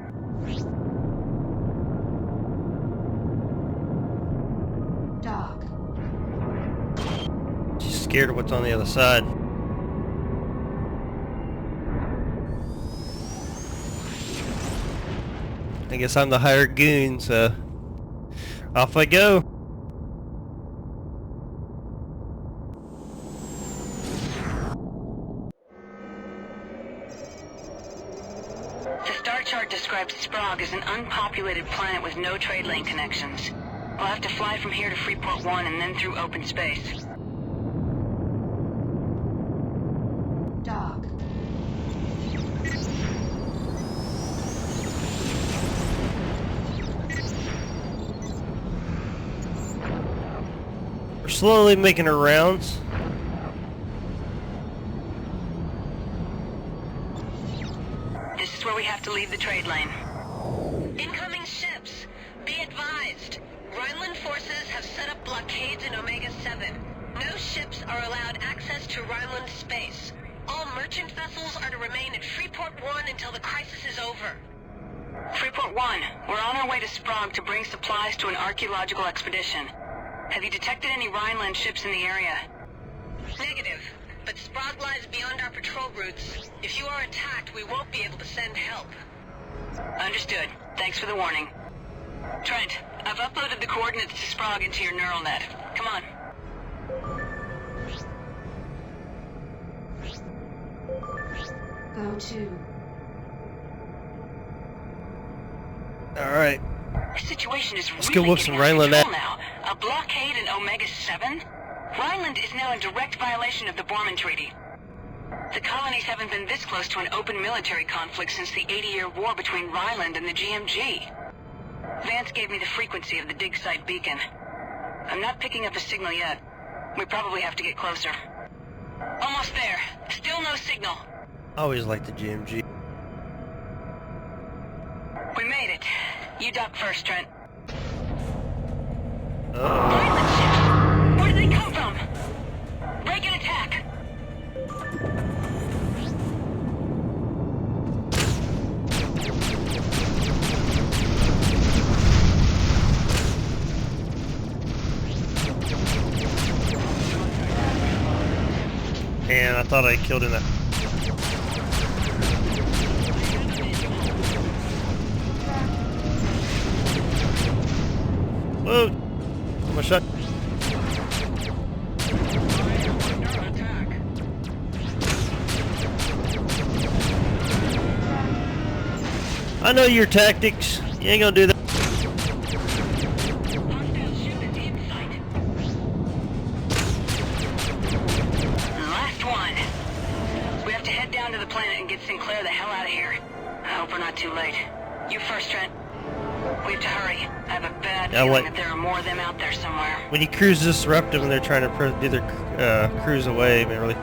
Dock. She's scared of what's on the other side. I guess I'm the hired goon, so off I go. The star chart describes Sprague as an unpopulated planet with no trade lane connections. We'll have to fly from here to Freeport 1 and then through open space. Dock. We're slowly making her rounds. This is where we have to leave the trade lane. Incoming ships! Be advised! Rheinland forces have set up blockades in Omega-7. No ships are allowed access to Rhineland space. All merchant vessels are to remain at Freeport 1 until the crisis is over. Freeport 1, we're on our way to Sprague to bring supplies to an archaeological expedition. Have you detected any Rheinland ships in the area? Negative, but Sprague lies beyond our patrol routes. If you are attacked, we won't be able to send help. Understood. Thanks for the warning. Trent, I've uploaded the coordinates to Sprague into your neural net. Come on. Go to. Alright. The situation is Let's really go whoop some getting out of Rheinland control now. A blockade in Omega-7? Rheinland is now in direct violation of the Borman Treaty. The colonies haven't been this close to an open military conflict since the 80-year war between Rheinland and the GMG. Vance gave me the frequency of the dig site beacon. I'm not picking up a signal yet. We probably have to get closer. Almost there. Still no signal. I always liked the GMG. We made it. You dock first, Trent. Uh-oh. Rheinland ships! Where did they come from? Break and attack! Man, I thought I killed him. Whoa! I'm a shot. I know your tactics. You ain't gonna do that. Last one. We have to head down to the planet and get Sinclair the hell out of here. I hope we're not too late. You first, Trent. We have to hurry. I have a bad feeling that there are more of them out there somewhere. When you cruise disruptive and they're trying to do their cruise away, I mean, really,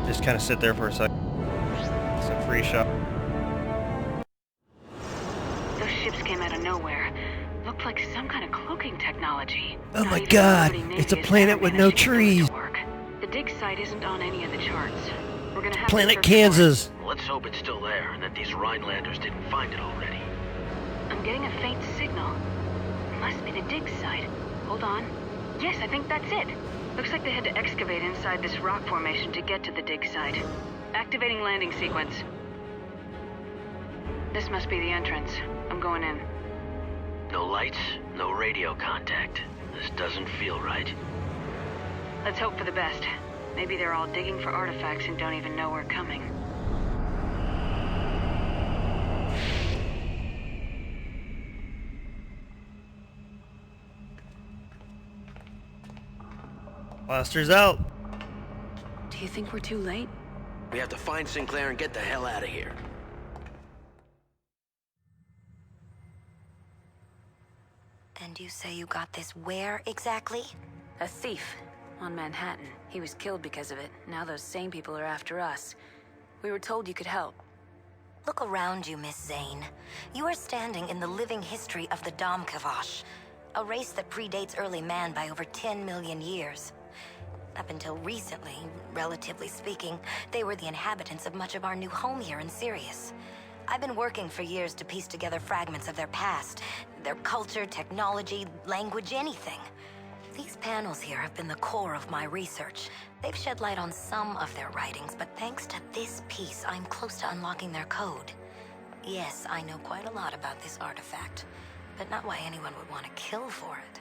just kind of sit there for a second. Some free shot. Those ships came out of nowhere. Looked like some kind of cloaking technology. Oh Not my even God! Liberty It's a Navy has planet ever with managed no to get those trees. to work. The dig site isn't on any of the charts. We're gonna have Planet to search for it. Kansas. Let's hope it's still there and that these Rhinelanders didn't find it already. I'm getting a faint signal. Must be the dig site. Hold on. Yes, I think that's it. Looks like they had to excavate inside this rock formation to get to the dig site. Activating landing sequence. This must be the entrance. I'm going in. No lights, no radio contact. This doesn't feel right. Let's hope for the best. Maybe they're all digging for artifacts and don't even know we're coming. Blasters out. Do you think we're too late? We have to find Sinclair and get the hell out of here. And you say you got this where exactly? A thief. On Manhattan. He was killed because of it. Now those same people are after us. We were told you could help. Look around you, Miss Zane. You are standing in the living history of the Domkavash, a race that predates early man by over 10 million years. Up until recently, relatively speaking, they were the inhabitants of much of our new home here in Sirius. I've been working for years to piece together fragments of their past, their culture, technology, language, anything. These panels here have been the core of my research. They've shed light on some of their writings, but thanks to this piece, I'm close to unlocking their code. Yes, I know quite a lot about this artifact, but not why anyone would want to kill for it.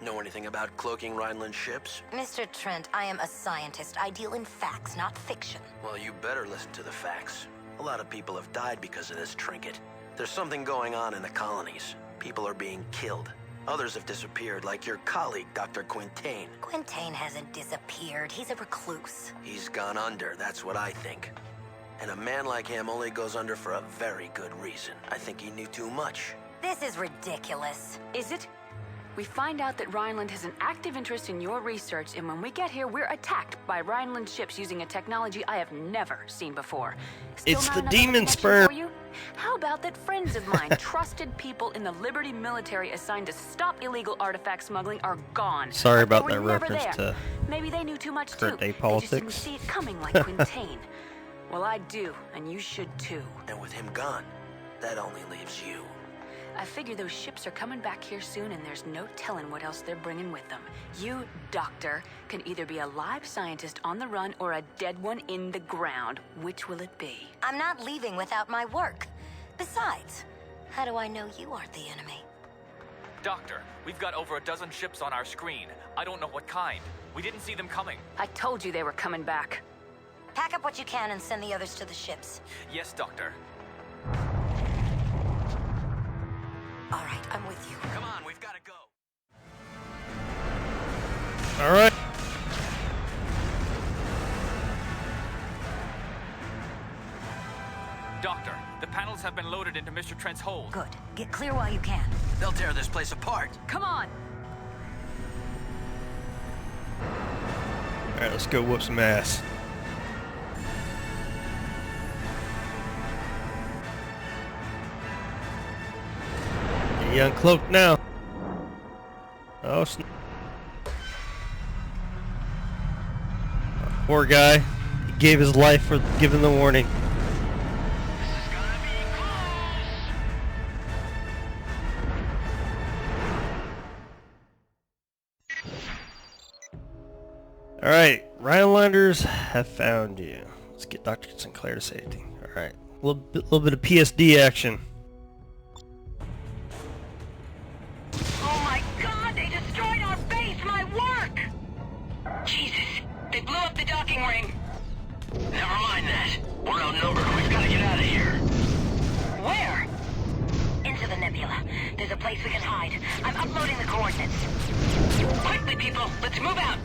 Know anything about cloaking Rhineland ships? Mr. Trent, I am a scientist. I deal in facts, not fiction. Well, you better listen to the facts. A lot of people have died because of this trinket. There's something going on in the colonies. People are being killed. Others have disappeared, like your colleague, Dr. Quintain. Quintain hasn't disappeared. He's a recluse. He's gone under, that's what I think. And a man like him only goes under for a very good reason. I think he knew too much. This is ridiculous. Is it? We find out that Rheinland has an active interest in your research, and when we get here, we're attacked by Rheinland ships using a technology I have never seen before. Still It's not the enough demon information sperm. for you? How about that friends of mine, trusted people in the Liberty military assigned to stop illegal artifact smuggling, are gone? Sorry Like they about were that never reference there. to Maybe they knew too much current too. day They politics. just didn't see it coming like Quintain. Well, I do, and you should too. And with him gone, that only leaves you. I figure those ships are coming back here soon, and there's no telling what else they're bringing with them. You, Doctor, can either be a live scientist on the run or a dead one in the ground. Which will it be? I'm not leaving without my work. Besides, how do I know you aren't the enemy? Doctor, we've got over a dozen ships on our screen. I don't know what kind. We didn't see them coming. I told you they were coming back. Pack up what you can and send the others to the ships. Yes, Doctor. All right, I'm with you. Come on, we've got to go. All right. Doctor, the panels have been loaded into Mr. Trent's hold. Good. Get clear while you can. They'll tear this place apart. Come on! All right, let's go whoop some ass. You uncloaked now. Oh, poor guy. He gave his life for giving the warning. Alright, Rhinelanders have found you. Let's get Dr. Sinclair to safety. Alright, a little bit of PSD action. Oh my god, they destroyed our base, my work! Jesus, they blew up the docking ring. Never mind that. We're outnumbered. We've got to get out of here. Where? Into the nebula. There's a place we can hide. I'm uploading the coordinates. Quickly, people, let's move out.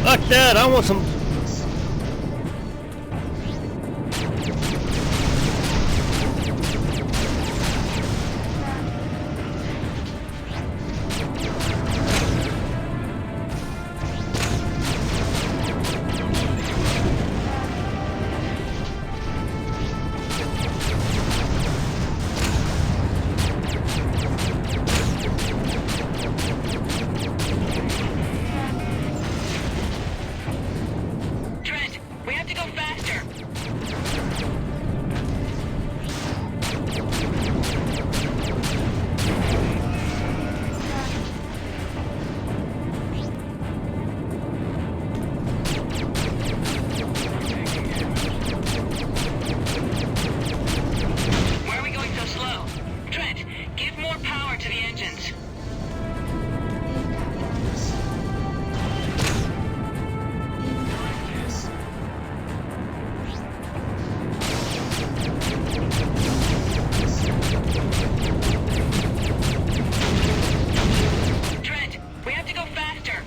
Fuck that, I want some... Trent, we have to go faster. Why are we going so slow? Trent, give more power to the engines. Trent, we have to go faster.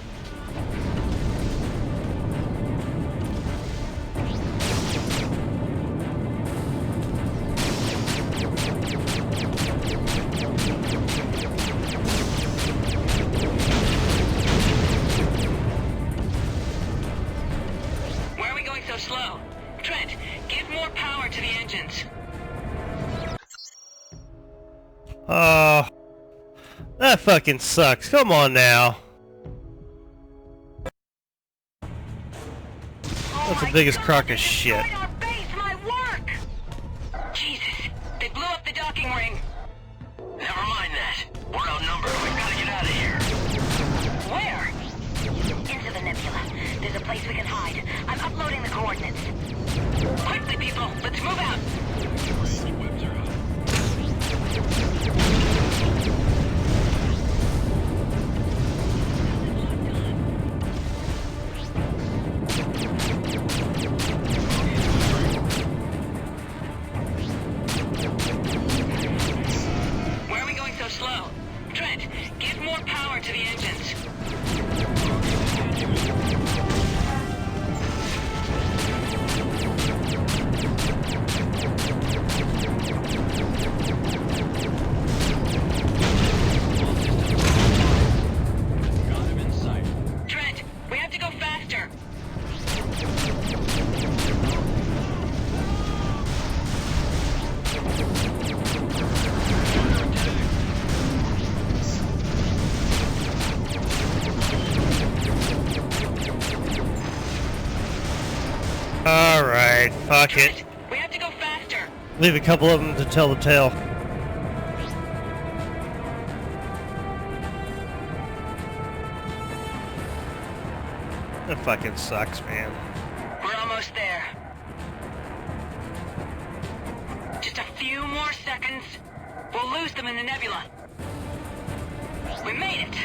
Why are we going so slow? Trent, give more power to the engines. Oh, that fucking sucks. Come on now. That's the biggest crock of shit. Our base, my work! Jesus, they blew up the docking ring. Never mind that. We're outnumbered. We've got to get out of here. Where? Into the nebula. There's a place we can hide. I'm uploading the coordinates. Quickly, people, let's move out. Why are we going so slow? Trent, give more power to the engines. Alright, fuck it. We have to go faster. Leave a couple of them to tell the tale. That fucking sucks, man. We're almost there. Just a few more seconds. We'll lose them in the nebula. We made it.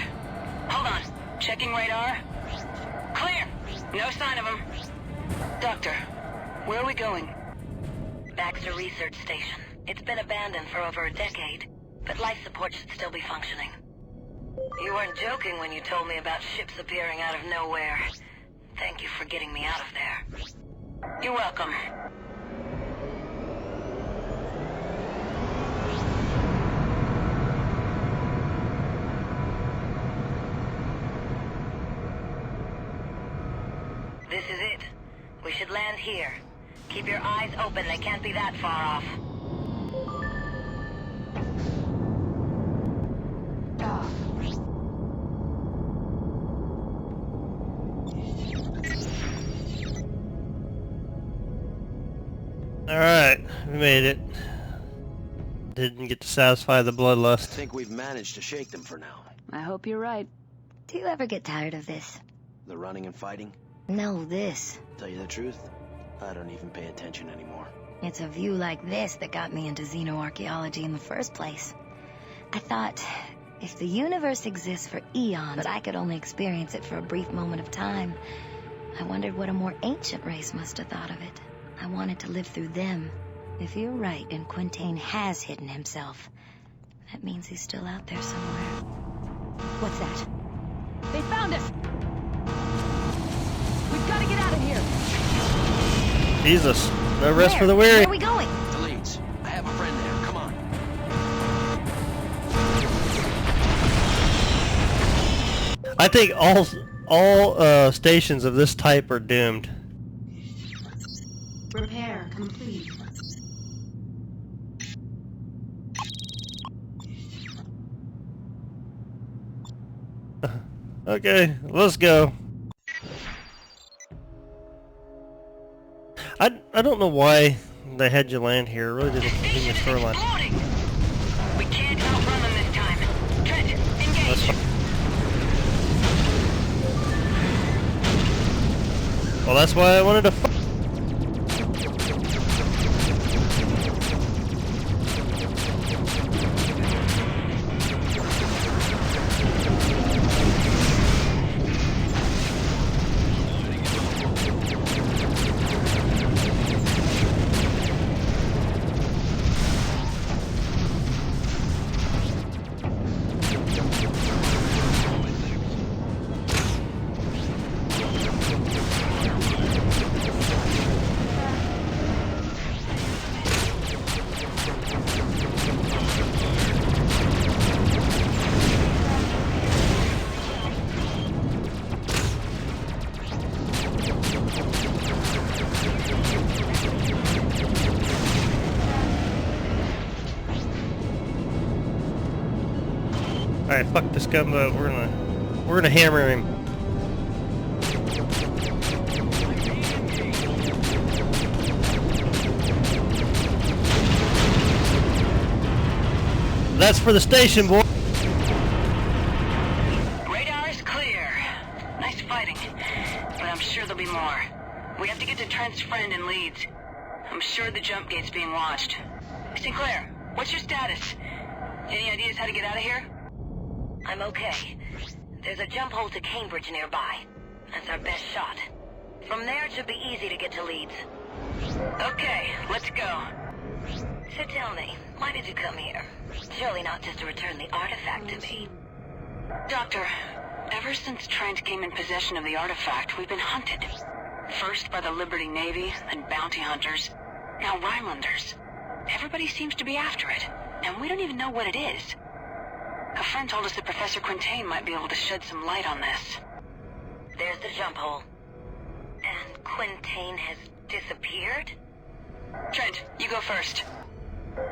Hold on. Checking radar. Clear. No sign of them. Doctor, where are we going? Baxter Research Station. It's been abandoned for over a decade, but life support should still be functioning. You weren't joking when you told me about ships appearing out of nowhere. Thank you for getting me out of there. You're welcome. This is it. We should land here. Keep your eyes open, they can't be that far off. Alright, we made it. Didn't get to satisfy the bloodlust. I think we've managed to shake them for now. I hope you're right. Do you ever get tired of this? The running and fighting? No, this. Tell you the truth, I don't even pay attention anymore. It's a view like this that got me into xenoarchaeology in the first place. I thought, if the universe exists for eons, but I could only experience it for a brief moment of time, I wondered what a more ancient race must have thought of it. I wanted to live through them. If you're right and Quintain has hidden himself, that means he's still out there somewhere. What's that? They found us! We've got to get out of here! Jesus, no rest for the weary. Where are we going? The Leeds. I have a friend there. Come on. I think all stations of this type are doomed. Repair complete. Okay, let's go. I don't know why they had you land here. It really didn't continue the storyline. We can't outrun them this time. Trent, engage. That's fine. Well, that's why I wanted to Alright, fuck this gumbo. We're gonna hammer him. That's for the station, boy. Radar is clear. Nice fighting, but I'm sure there'll be more. We have to get to Trent's friend in Leeds. I'm sure the jump gate's being watched. Sinclair, what's your status? Any ideas how to get out of here? I'm okay. There's a jump hole to Cambridge nearby. That's our best shot. From there, it should be easy to get to Leeds. Okay, let's go. So tell me, why did you come here? Surely not just to return the artifact to me. Doctor, ever since Trent came in possession of the artifact, we've been hunted. First by the Liberty Navy, then bounty hunters, now Rhinelanders. Everybody seems to be after it, and we don't even know what it is. A friend told us that Professor Quintaine might be able to shed some light on this. There's the jump hole. And Quintain has disappeared? Trent, you go first.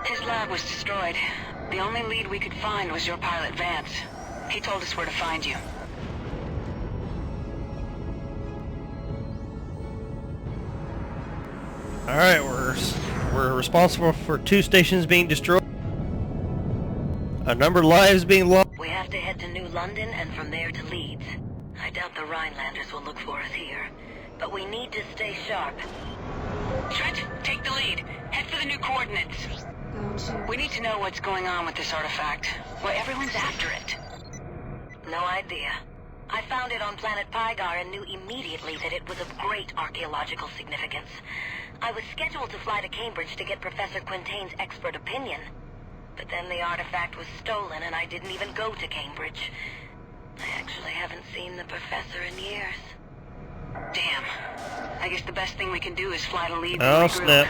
His lab was destroyed. The only lead we could find was your pilot, Vance. He told us where to find you. Alright, we're responsible for 2 stations being destroyed. A number of lives being lost. We have to head to New London and from there to Leeds. I doubt the Rhinelanders will look for us here, but we need to stay sharp. Trent, take the lead. Head for the new coordinates. We need to know what's going on with this artifact. Well, everyone's after it. No idea. I found it on planet Pygar and knew immediately that it was of great archaeological significance. I was scheduled to fly to Cambridge to get Professor Quintaine's expert opinion. But then the artifact was stolen and I didn't even go to Cambridge. I actually haven't seen the professor in years. Damn. I guess the best thing we can do is fly to Leeds. Oh, snap.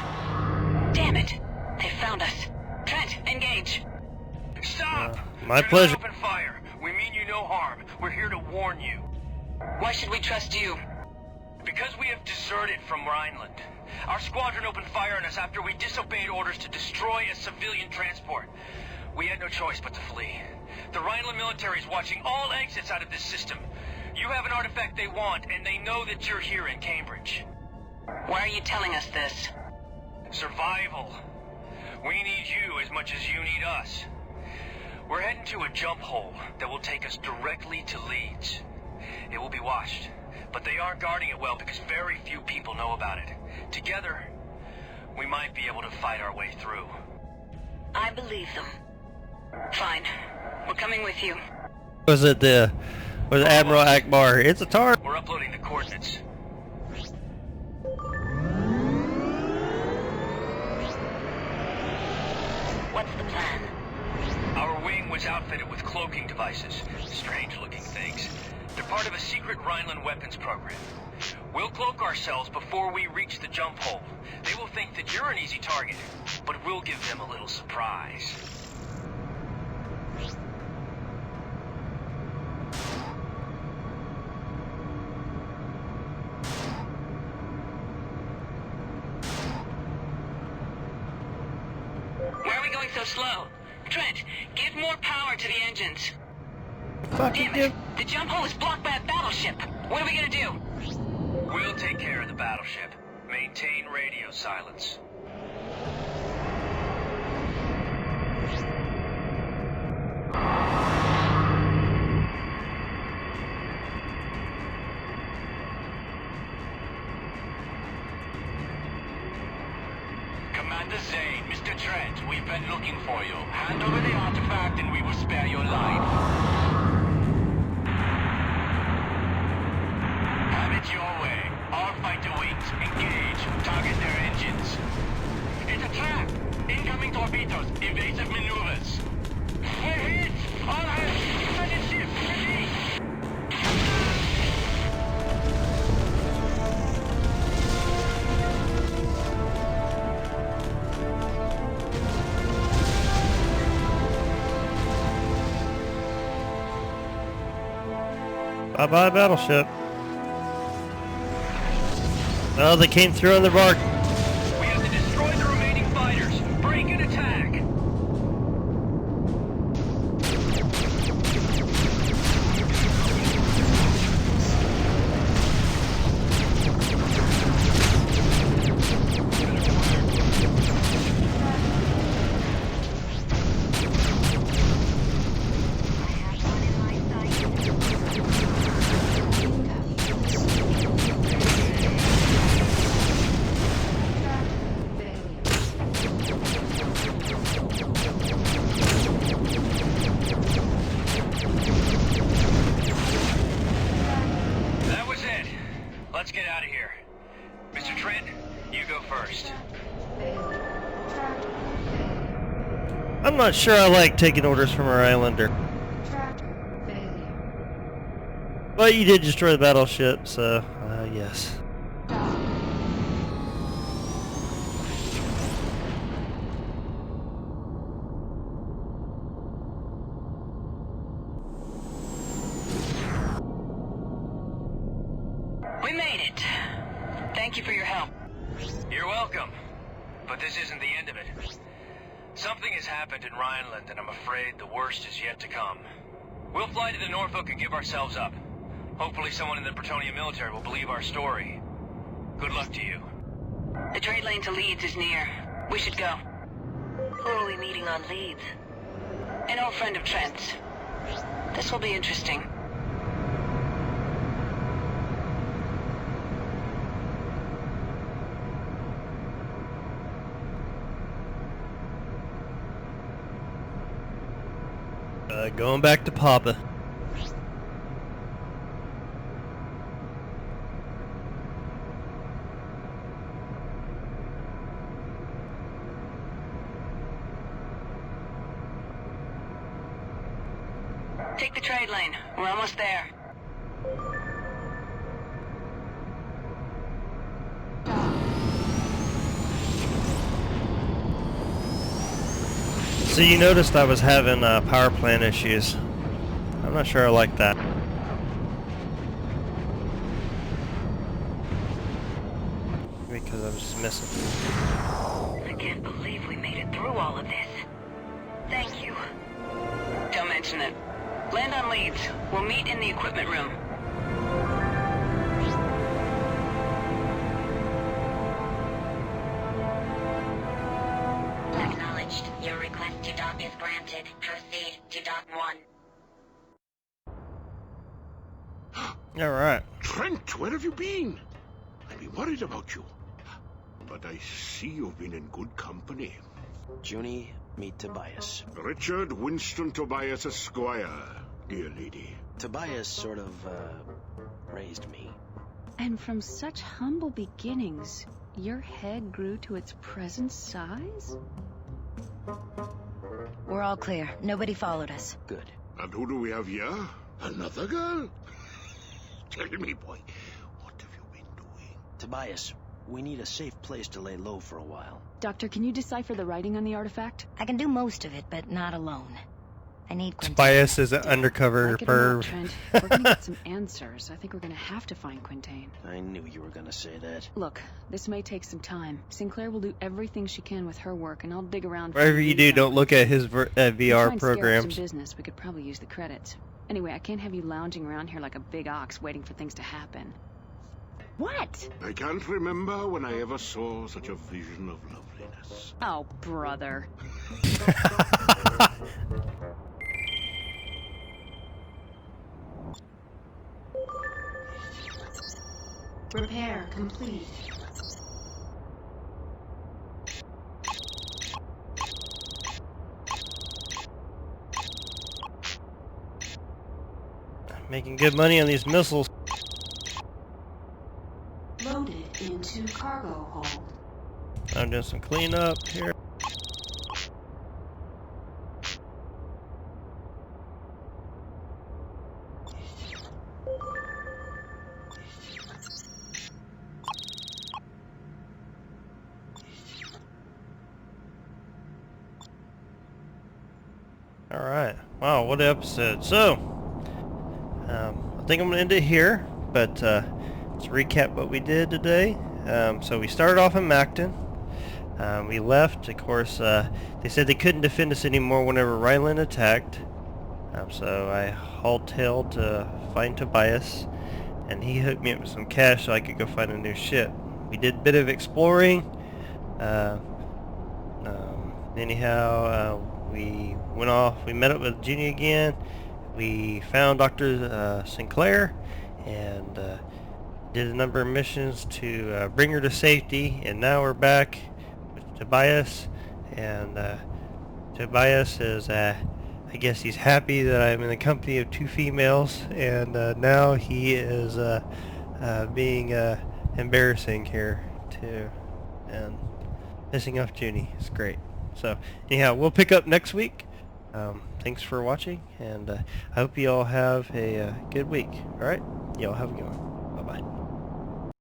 Damn it! They found us. Trent, engage. Stop! My pleasure. Open fire. We mean you no harm. We're here to warn you. Why should we trust you? Because we have deserted from Rheinland. Our squadron opened fire on us after we disobeyed orders to destroy a civilian transport. We had no choice but to flee. The Rheinland military is watching all exits out of this system. You have an artifact they want, and they know that you're here in Cambridge. Why are you telling us this? Survival. We need you as much as you need us. We're heading to a jump hole that will take us directly to Leeds. It will be watched, but they aren't guarding it well because very few people know about it. Together, we might be able to fight our way through. I believe them. Fine. We're coming with you. Was it Admiral Akbar? It's a tar. We're uploading the coordinates. What's the plan? Our wing was outfitted with cloaking devices. Strange-looking things. They're part of a secret Rheinland weapons program. We'll cloak ourselves before we reach the jump hole. They will think that you're an easy target, but we'll give them a little surprise. Why are we going so slow? Trent, give more power to the engines. Fucking Damn it! The jump hole is blocked by a battleship. What are we gonna do? We'll take care of the battleship. Maintain radio silence. Commander Zane, Mr. Trent, we've been looking for you. Hand over the artifact and we will spare your life. Have it your way. All fighter wings, engage. Target their engines. It's a trap! Incoming torpedoes, evasive maneuvers. We're hit! All hands, pilot ship, ready! Bye-bye, battleship. Oh, they came through on the bark. We have to destroy the remaining fighters. Break and attack. Let's get out of here. Mr. Trent, you go first. I'm not sure I like taking orders from our islander. But you did destroy the battleship, so, yes. We made it. Thank you for your help. You're welcome. But this isn't the end of it. Something has happened in Rheinland, and I'm afraid the worst is yet to come. We'll fly to the Norfolk and give ourselves up. Hopefully someone in the Bretonia military will believe our story. Good luck to you. The trade lane to Leeds is near. We should go. Who are we meeting on Leeds? An old friend of Trent's. This will be interesting. Going back to Papa. Take the trade lane. We're almost there. So you noticed I was having power plant issues. I'm not sure I like that. Because I'm just missing. I can't believe we made it through all of this. Thank you. Don't mention it. Land on Leeds. We'll meet in the equipment room. Acknowledged. Your request to dock is granted. Proceed to dock 1. Alright. Trent, where have you been? I've been worried about you. But I see you've been in good company. Juni, meet Tobias. Richard Winston Tobias Esquire, dear lady. Tobias sort of, raised me. And from such humble beginnings, your head grew to its present size? We're all clear. Nobody followed us. Good. And who do we have here? Another girl? Tell me, boy, what have you been doing? Tobias, we need a safe place to lay low for a while. Doctor, can you decipher the writing on the artifact? I can do most of it, but not alone. I need Quintain. Tobias is an undercover Like it or not, perv. Trent, we're gonna get some answers. I think we're gonna have to find Quintain. I knew you were gonna say that. Look, this may take some time. Sinclair will do everything she can with her work, and I'll dig around. Whatever you do, don't look at his If VR you try and scare up programs. some business, we could probably use the credits. Anyway, I can't have you lounging around here like a big ox waiting for things to happen. What? I can't remember when I ever saw such a vision of loveliness. Oh, brother. Repair complete. Making good money on these missiles. Loaded into cargo hold. I'm doing some cleanup here. Alright. Wow, what an episode. So, I think I'm going to end it here, but let's recap what we did today. So we started off in Macton. We left, of course, they said they couldn't defend us anymore whenever Rheinland attacked. So I hauled tail to find Tobias, and he hooked me up with some cash so I could go find a new ship. We did a bit of exploring. Anyhow, we went off, we met up with Juni again. We found Dr. Sinclair and did a number of missions to bring her to safety, and now we're back with Tobias, and Tobias is, I guess he's happy that I'm in the company of two females, and now he is being embarrassing here too, and pissing off Juni. It's great. So anyhow, we'll pick up next week. Thanks for watching, and I hope you all have a good week. Alright? Y'all have a good one.